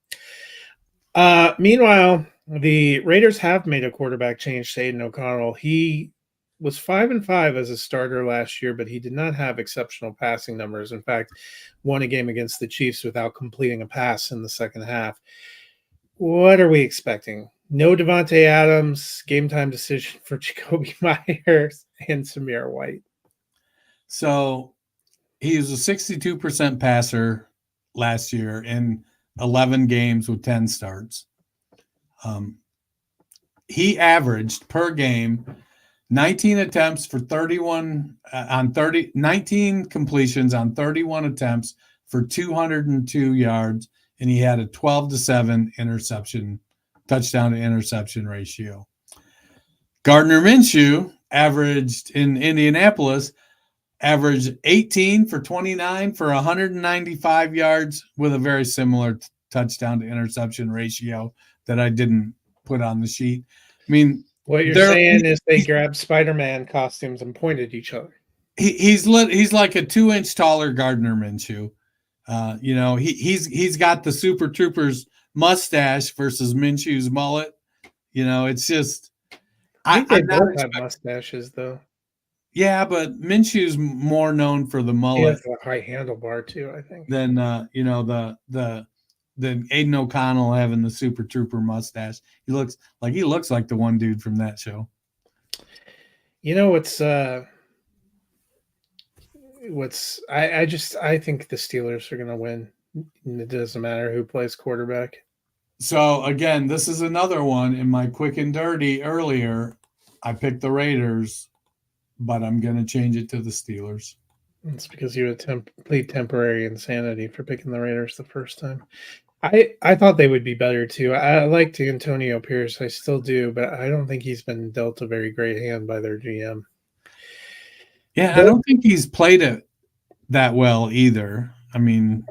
meanwhile, the Raiders have made a quarterback change to Aiden O'Connell. He was 5-5 as a starter last year, but he did not have exceptional passing numbers. In fact, won a game against the Chiefs without completing a pass in the second half. What are we expecting? No Devontae Adams, game time decision for Jacoby Myers and Samir White. So he was a 62% passer last year in 11 games with 10 starts. He averaged per game 19 attempts for 19 completions on 31 attempts for 202 yards, and he had a 12-7 touchdown to interception ratio. Gardner Minshew averaged 18 for 29 for 195 yards with a very similar touchdown to interception ratio that I didn't put on the sheet. I mean, what you're saying is they grabbed Spider-Man costumes and pointed at each other. He's like a 2-inch taller Gardner Minshew. He's got the Super Troopers mustache versus Minshew's mullet. It's just I think they both have mustaches though. Yeah, but Minshew's more known for the mullet. He has a high handlebar too, I think. Than than Aiden O'Connell having the Super Trooper mustache. He looks like the one dude from that show. I think the Steelers are going to win. It doesn't matter who plays quarterback. So again, this is another one in my quick and dirty earlier. I picked the Raiders, but I'm going to change it to the Steelers. It's because you had complete temporary insanity for picking the Raiders the first time. I thought they would be better too. I liked Antonio Pierce. I still do, but I don't think he's been dealt a very great hand by their GM. Yeah, I don't think he's played it that well either. I mean,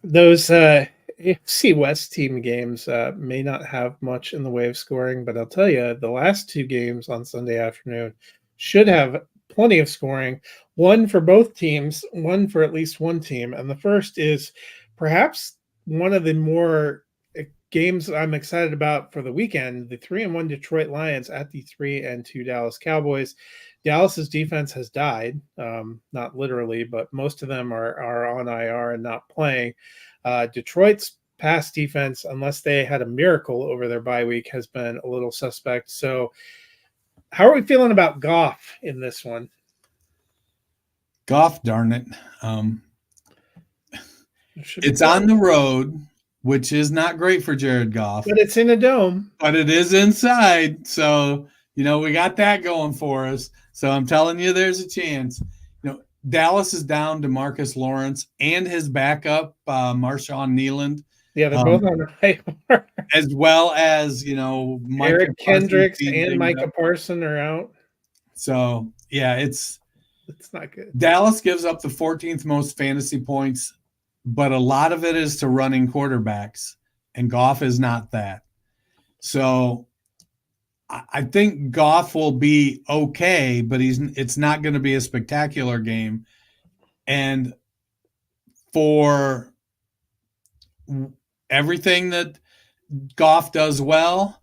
those AFC West team games may not have much in the way of scoring, but I'll tell you, the last two games on Sunday afternoon should have plenty of scoring. One for both teams, one for at least one team. And the first is perhaps one of the more games I'm excited about for the weekend, the 3-1 Detroit Lions at the 3-2 Dallas Cowboys. Dallas's defense has died, not literally, but most of them are on IR and not playing. Detroit's pass defense, unless they had a miracle over their bye week, has been a little suspect. So how are we feeling about Goff in this one? Goff, darn it. It's on the road, which is not great for Jared Goff. But it's in a dome. But it is inside. So, we got that going for us. So I'm telling you, there's a chance. Dallas is down to Marcus Lawrence and his backup, Marshawn Kneeland. Yeah, they're both on IR. As well as, Micah Eric Kendricks and Micah Parsons are out. So, yeah, the It's not good. Dallas gives up the 14th most fantasy points, but a lot of it is to running quarterbacks, and Goff is not that. So I think Goff will be okay, but it's not going to be a spectacular game. And for everything that Goff does well,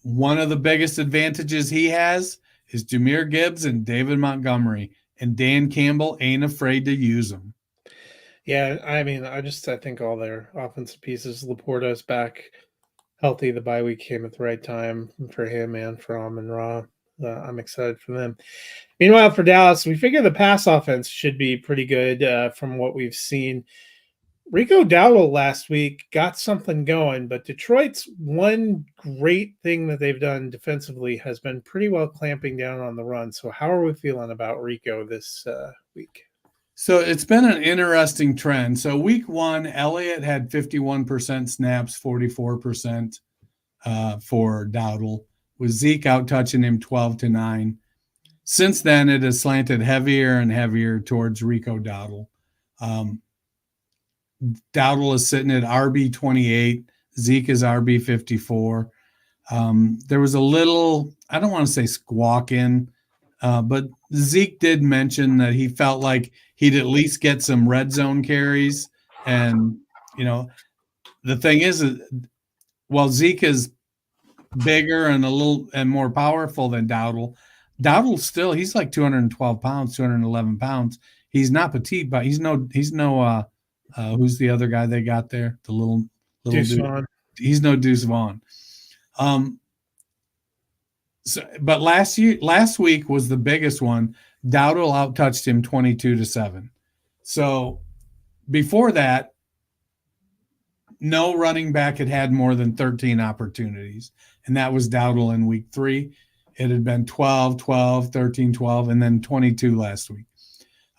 one of the biggest advantages he has is Jahmyr Gibbs and David Montgomery, and Dan Campbell ain't afraid to use them. Yeah, I mean, I think all their offensive pieces. Laporta's back healthy. The bye week came at the right time for him and for Amon-Ra. I'm excited for them. Meanwhile, for Dallas, we figure the pass offense should be pretty good from what we've seen. Rico Dowdle last week got something going, but Detroit's one great thing that they've done defensively has been pretty well clamping down on the run. So how are we feeling about Rico this week? So it's been an interesting trend. So week 1, Elliott had 51% snaps, 44% for Dowdle, with Zeke out touching him 12-9. Since then, it has slanted heavier and heavier towards Rico Dowdle. Dowdle is sitting at RB 28. Zeke is RB 54. There was a little, I don't want to say squawking, but Zeke did mention that he felt like he'd at least get some red zone carries. And, the thing is, while Zeke is bigger and a little and more powerful than Dowdle, Dowdle still, he's like 212 pounds, 211 pounds. He's not petite, but he's no who's the other guy they got there? The little Deuce dude. Vaughn. He's no Deuce Vaughn. But last week was the biggest one. Dowdle outtouched him 22-7. So before that, no running back had more than 13 opportunities, and that was Dowdle in week 3. It had been 12, 12, 13, 12, and then 22 last week.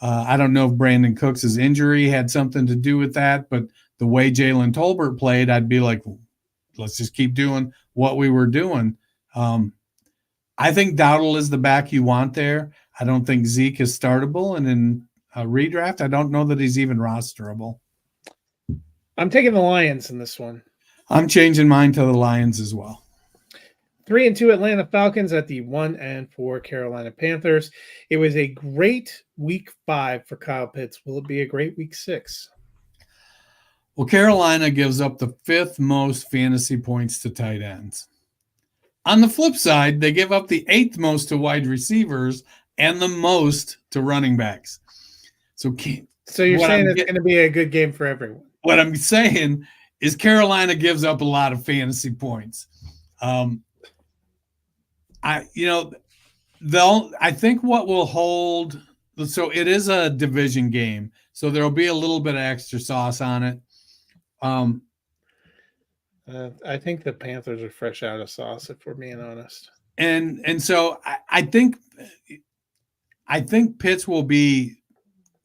I don't know if Brandon Cooks' injury had something to do with that, but the way Jalen Tolbert played, I'd be like, let's just keep doing what we were doing. I think Dowdle is the back you want there. I don't think Zeke is startable, and in a redraft, I don't know that he's even rosterable. I'm taking the Lions in this one. I'm changing mine to the Lions as well. 3-2 Atlanta Falcons at the 1-4 Carolina Panthers. It was a great week 5 for Kyle Pitts. Will it be a great week 6? Well, Carolina gives up the 5th most fantasy points to tight ends. On the flip side, they give up the 8th most to wide receivers and the most to running backs. So you're saying it's going to be a good game for everyone? What I'm saying is Carolina gives up a lot of fantasy points. I think what will hold, so it is a division game, so there'll be a little bit of extra sauce on it. I think the Panthers are fresh out of sauce, if we're being honest. And so I think Pitts will be,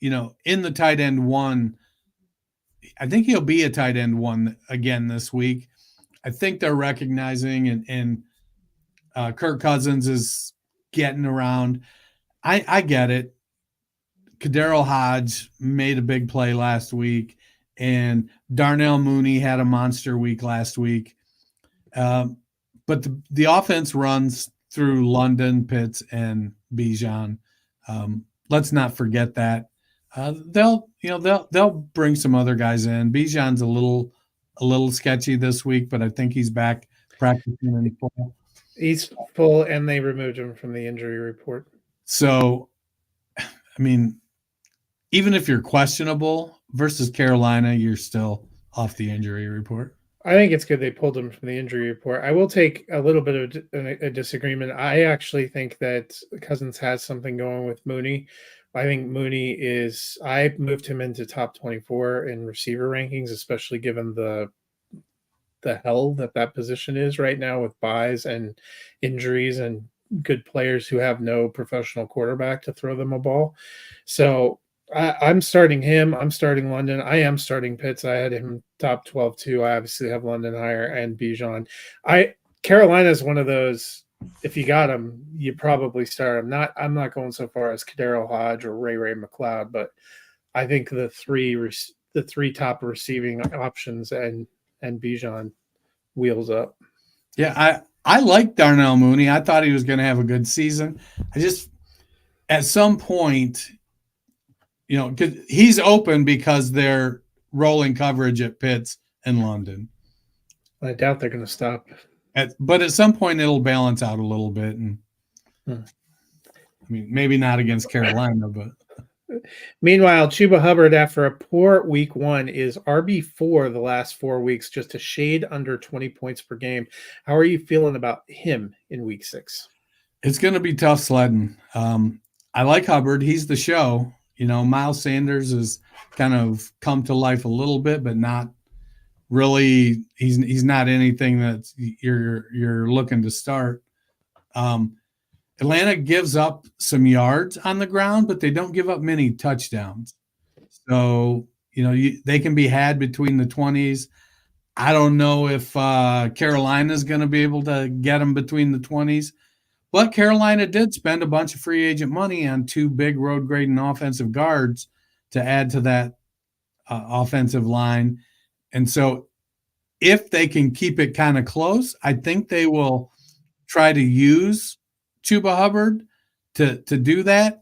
in the tight end 1. I think he'll be a tight end 1 again this week. I think they're recognizing and Kirk Cousins is getting around. I get it. Kadarius Hodge made a big play last week, and Darnell Mooney had a monster week last week. But the offense runs through London, Pitts, and Bijan. Let's not forget that. They'll bring some other guys in. Bijan's a little sketchy this week, but I think he's back practicing in full. He's full, and they removed him from the injury report. So, I mean, even if you're questionable versus Carolina, you're still off the injury report. I think it's good they pulled him from the injury report. I will take a little bit of a disagreement. I actually think that Cousins has something going with Mooney. I think Mooney I moved him into top 24 in receiver rankings, especially given the hell that position is right now with buys and injuries and good players who have no professional quarterback to throw them a ball. So I'm starting him. I'm starting London. I am starting Pitts. I had him top 12 too. I obviously have London higher and Bijan. Carolina is one of those if you got him, you probably start him. I'm not going so far as Kadero Hodge or Ray McLeod, but I think the three top receiving options and Bijan wheels up. Yeah, I like Darnell Mooney. I thought he was going to have a good season. I just at some point, you know, 'cause he's open because they're rolling coverage at Pitts and London. I doubt they're going to stop. But at some point, it'll balance out a little bit. And I mean, maybe not against Carolina, but. Meanwhile, Chuba Hubbard, after a poor week 1, is RB4 the last 4 weeks, just a shade under 20 points per game. How are you feeling about him in week 6? It's going to be tough sledding. I like Hubbard. He's the show. You know, Miles Sanders has kind of come to life a little bit, but not really. He's not anything that you're looking to start. Atlanta gives up some yards on the ground, but they don't give up many touchdowns. So, you know, they can be had between the 20s. I don't know if Carolina is going to be able to get them between the 20s. But Carolina did spend a bunch of free agent money on 2 big road grading offensive guards to add to that offensive line. And so if they can keep it kind of close, I think they will try to use Chuba Hubbard to do that.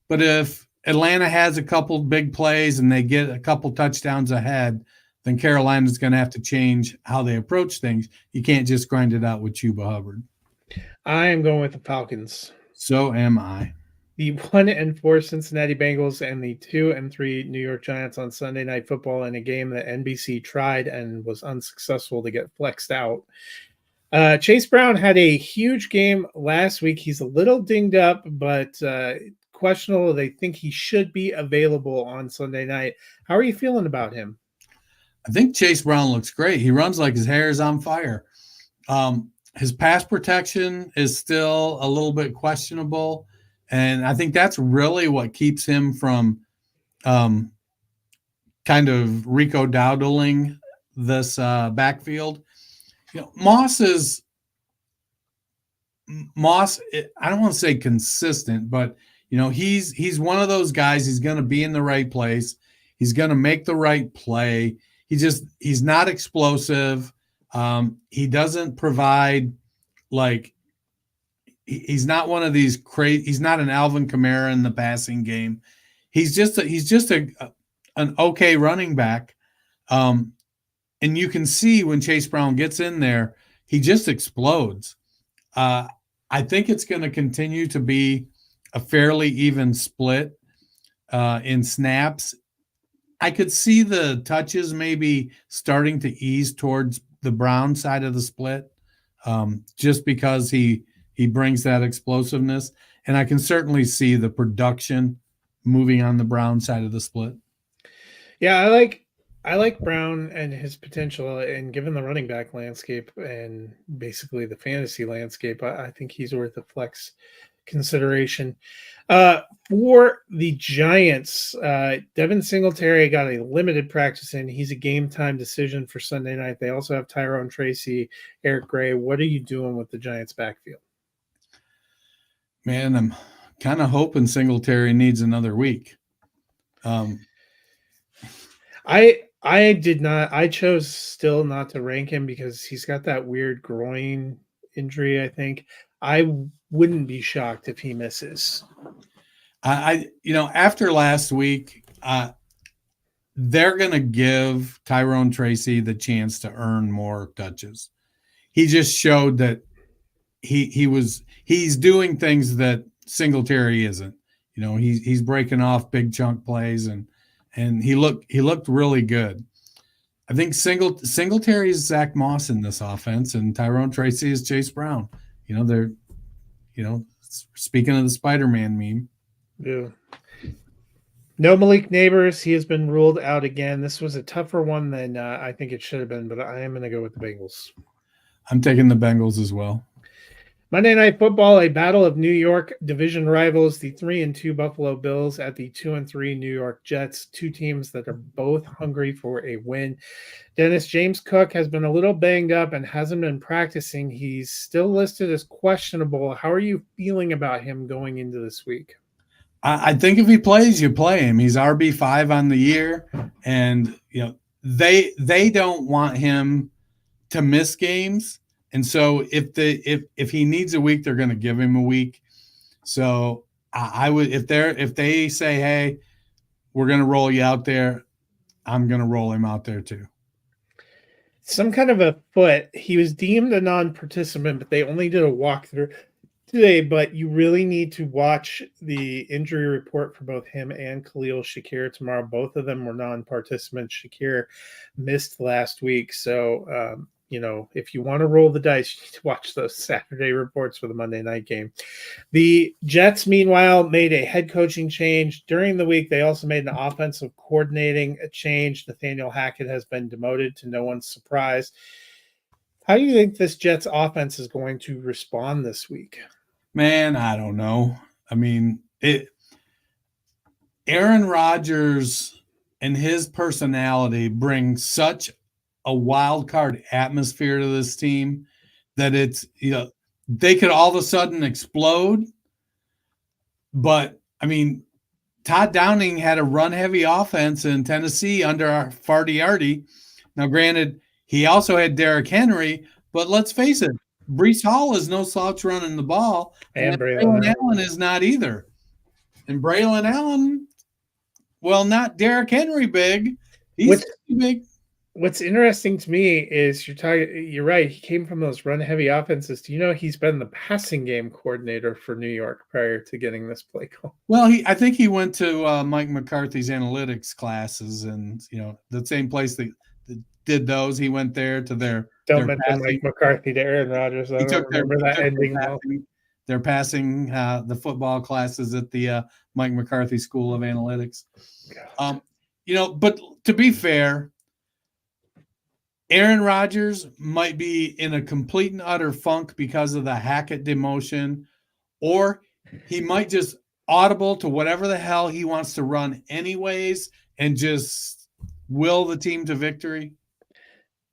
But if Atlanta has a couple big plays and they get a couple touchdowns ahead, then Carolina's going to have to change how they approach things. You can't just grind it out with Chuba Hubbard. I am going with the Falcons. So am I. The 1-4 Cincinnati Bengals and the 2-3 New York Giants on Sunday Night Football in a game that NBC tried and was unsuccessful to get flexed out. Chase Brown had a huge game last week. He's a little dinged up, but questionable. They think he should be available on Sunday night. How are you feeling about him? I think Chase Brown looks great. He runs like his hair is on fire. His pass protection is still a little bit questionable, and I think that's really what keeps him from kind of Rico Dowdling this backfield. You know, Moss, I don't want to say consistent, but you know, he's one of those guys. He's going to be in the right place. He's going to make the right play. He's not explosive. He doesn't provide he's not one of these crazy. He's not an Alvin Kamara in the passing game. He's just an okay running back. And you can see when Chase Brown gets in there, he just explodes. I think it's going to continue to be a fairly even split in snaps. I could see the touches maybe starting to ease towards the Brown side of the split, just because he brings that explosiveness. And I can certainly see the production moving on the Brown side of the split. Yeah, I like Brown and his potential, and given the running back landscape and basically the fantasy landscape, I think he's worth a flex consideration. For the Giants, Devin Singletary got a limited practice in. He's a game time decision for Sunday night. They also have Tyrone Tracy, Eric Gray. What are you doing with the Giants backfield? Man, I'm kind of hoping Singletary needs another week. I chose still not to rank him because he's got that weird groin injury, I think. I wouldn't be shocked if he misses. After last week, they're going to give Tyrone Tracy the chance to earn more touches. He just showed that he's doing things that Singletary isn't. You know, he's breaking off big chunk plays and he looked really good. I think Singletary is Zach Moss in this offense, and Tyrone Tracy is Chase Brown. Speaking of the Spider-Man meme. Yeah. No Malik Neighbors. He has been ruled out again. This was a tougher one than I think it should have been, but I am going to go with the Bengals. I'm taking the Bengals as well. Monday Night Football, a battle of New York division rivals, the 3-2 Buffalo Bills at the 2-3 New York Jets, two teams that are both hungry for a win. Dennis, James Cook has been a little banged up and hasn't been practicing. He's still listed as questionable. How are you feeling about him going into this week? I think if he plays, you play him. He's RB5 on the year, and they don't want him to miss games. And so if he needs a week, they're going to give him a week. So I would, if they say, hey, we're going to roll you out there, I'm going to roll him out there too. Some kind of a foot. He was deemed a non-participant, but they only did a walkthrough today. But you really need to watch the injury report for both him and Khalil Shakir tomorrow. Both of them were non-participants. Shakir missed last week. So, if you want to roll the dice, you need to watch those Saturday reports for the Monday night game. The Jets, meanwhile, made a head coaching change. During the week, they also made an offensive coordinating change. Nathaniel Hackett has been demoted, to no one's surprise. How do you think this Jets offense is going to respond this week? Man, I don't know. I mean, Aaron Rodgers and his personality bring such a wild card atmosphere to this team that it's, they could all of a sudden explode. But I mean, Todd Downing had a run heavy offense in Tennessee under Fardiardi. Now, granted, he also had Derrick Henry, but let's face it, Breece Hall is no slouch running the ball, and Braylon Allen is not either. And Braylon Allen, well, not Derrick Henry big. He's big. What's interesting to me is you're right. He came from those run-heavy offenses. Do you know he's been the passing game coordinator for New York prior to getting this play call? Well, I think he went to Mike McCarthy's analytics classes, and the same place that did those. He went there to their. Don't mention Mike McCarthy to Aaron Rodgers. I don't remember that ending. They're passing the football classes at the Mike McCarthy School of Analytics. But to be fair, Aaron Rodgers might be in a complete and utter funk because of the Hackett demotion, or he might just audible to whatever the hell he wants to run anyways and just will the team to victory.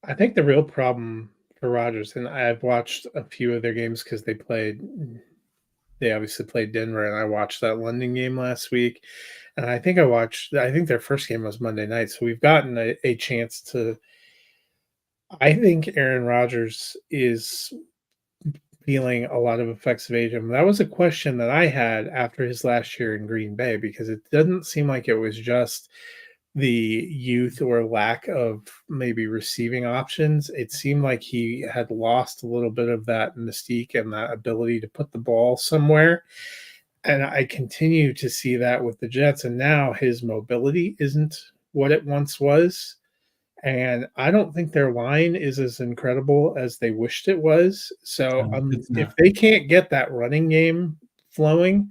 I think the real problem for Rodgers, and I've watched a few of their games because they obviously played Denver, and I watched that London game last week. And I think their first game was Monday night. So we've gotten a chance to. I think Aaron Rodgers is feeling a lot of effects of age. And that was a question that I had after his last year in Green Bay, because it doesn't seem like it was just the youth or lack of maybe receiving options. It seemed like he had lost a little bit of that mystique and that ability to put the ball somewhere. And I continue to see that with the Jets. And now his mobility isn't what it once was. And I don't think their line is as incredible as they wished it was. So if they can't get that running game flowing,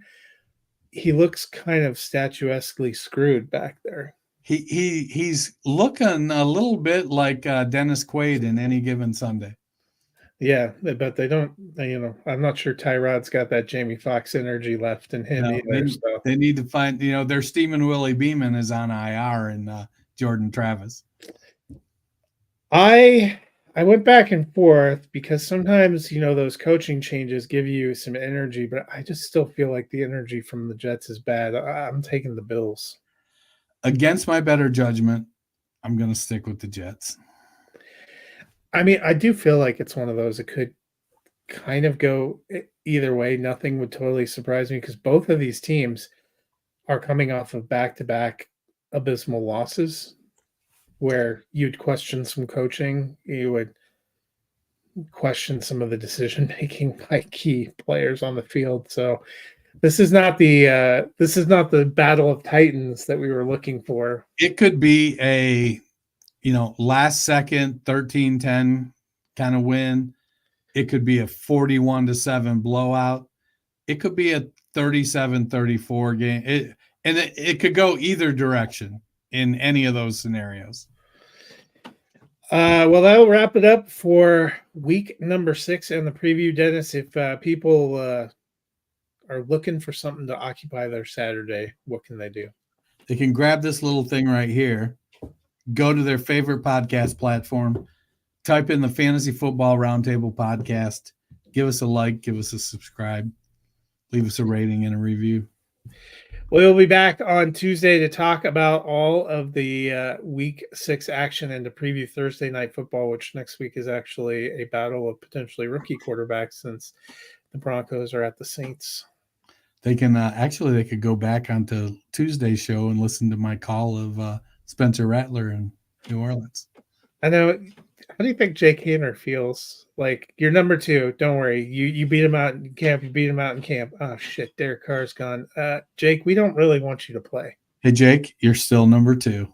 he looks kind of statuesquely screwed back there. He's looking a little bit like Dennis Quaid in Any Given Sunday. Yeah, but they don't. I'm not sure Tyrod's got that Jamie Foxx energy left in him either. They need to find. Their Stephen Willie Beeman is on IR, and Jordan Travis. I went back and forth because sometimes, those coaching changes give you some energy, but I just still feel like the energy from the Jets is bad. I'm taking the Bills. Against my better judgment, I'm going to stick with the Jets. I mean, I do feel like it's one of those that could kind of go either way. Nothing would totally surprise me because both of these teams are coming off of back-to-back abysmal losses, where you'd question some coaching, you would question some of the decision making by key players on the field. So this is not the battle of titans that we were looking for. It could be a last second 13-10 kind of win. It could be a 41-7 blowout. It could be a 37-34 game. It could go either direction in any of those scenarios. Well, that'll wrap it up for week number 6 and the preview. Dennis, if people are looking for something to occupy their Saturday, what can they do? They can grab this little thing right here, go to their favorite podcast platform, type in the Fantasy Football Roundtable podcast, give us a like, give us a subscribe, leave us a rating and a review. We'll be back on Tuesday to talk about all of the week 6 action and to preview Thursday Night Football, which next week is actually a battle of potentially rookie quarterbacks since the Broncos are at the Saints. They can they could go back onto Tuesday's show and listen to my call of Spencer Rattler in New Orleans. I know. How do you think Jake Hanner feels? Like, you're number 2. Don't worry. You beat him out in camp. You beat him out in camp. Oh, shit. Derek Carr's gone. Jake, we don't really want you to play. Hey, Jake, you're still number 2.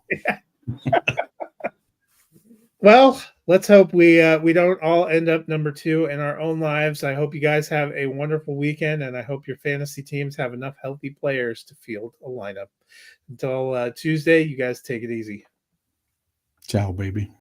Well, let's hope we don't all end up number 2 in our own lives. I hope you guys have a wonderful weekend, and I hope your fantasy teams have enough healthy players to field a lineup. Until Tuesday, you guys take it easy. Ciao, baby.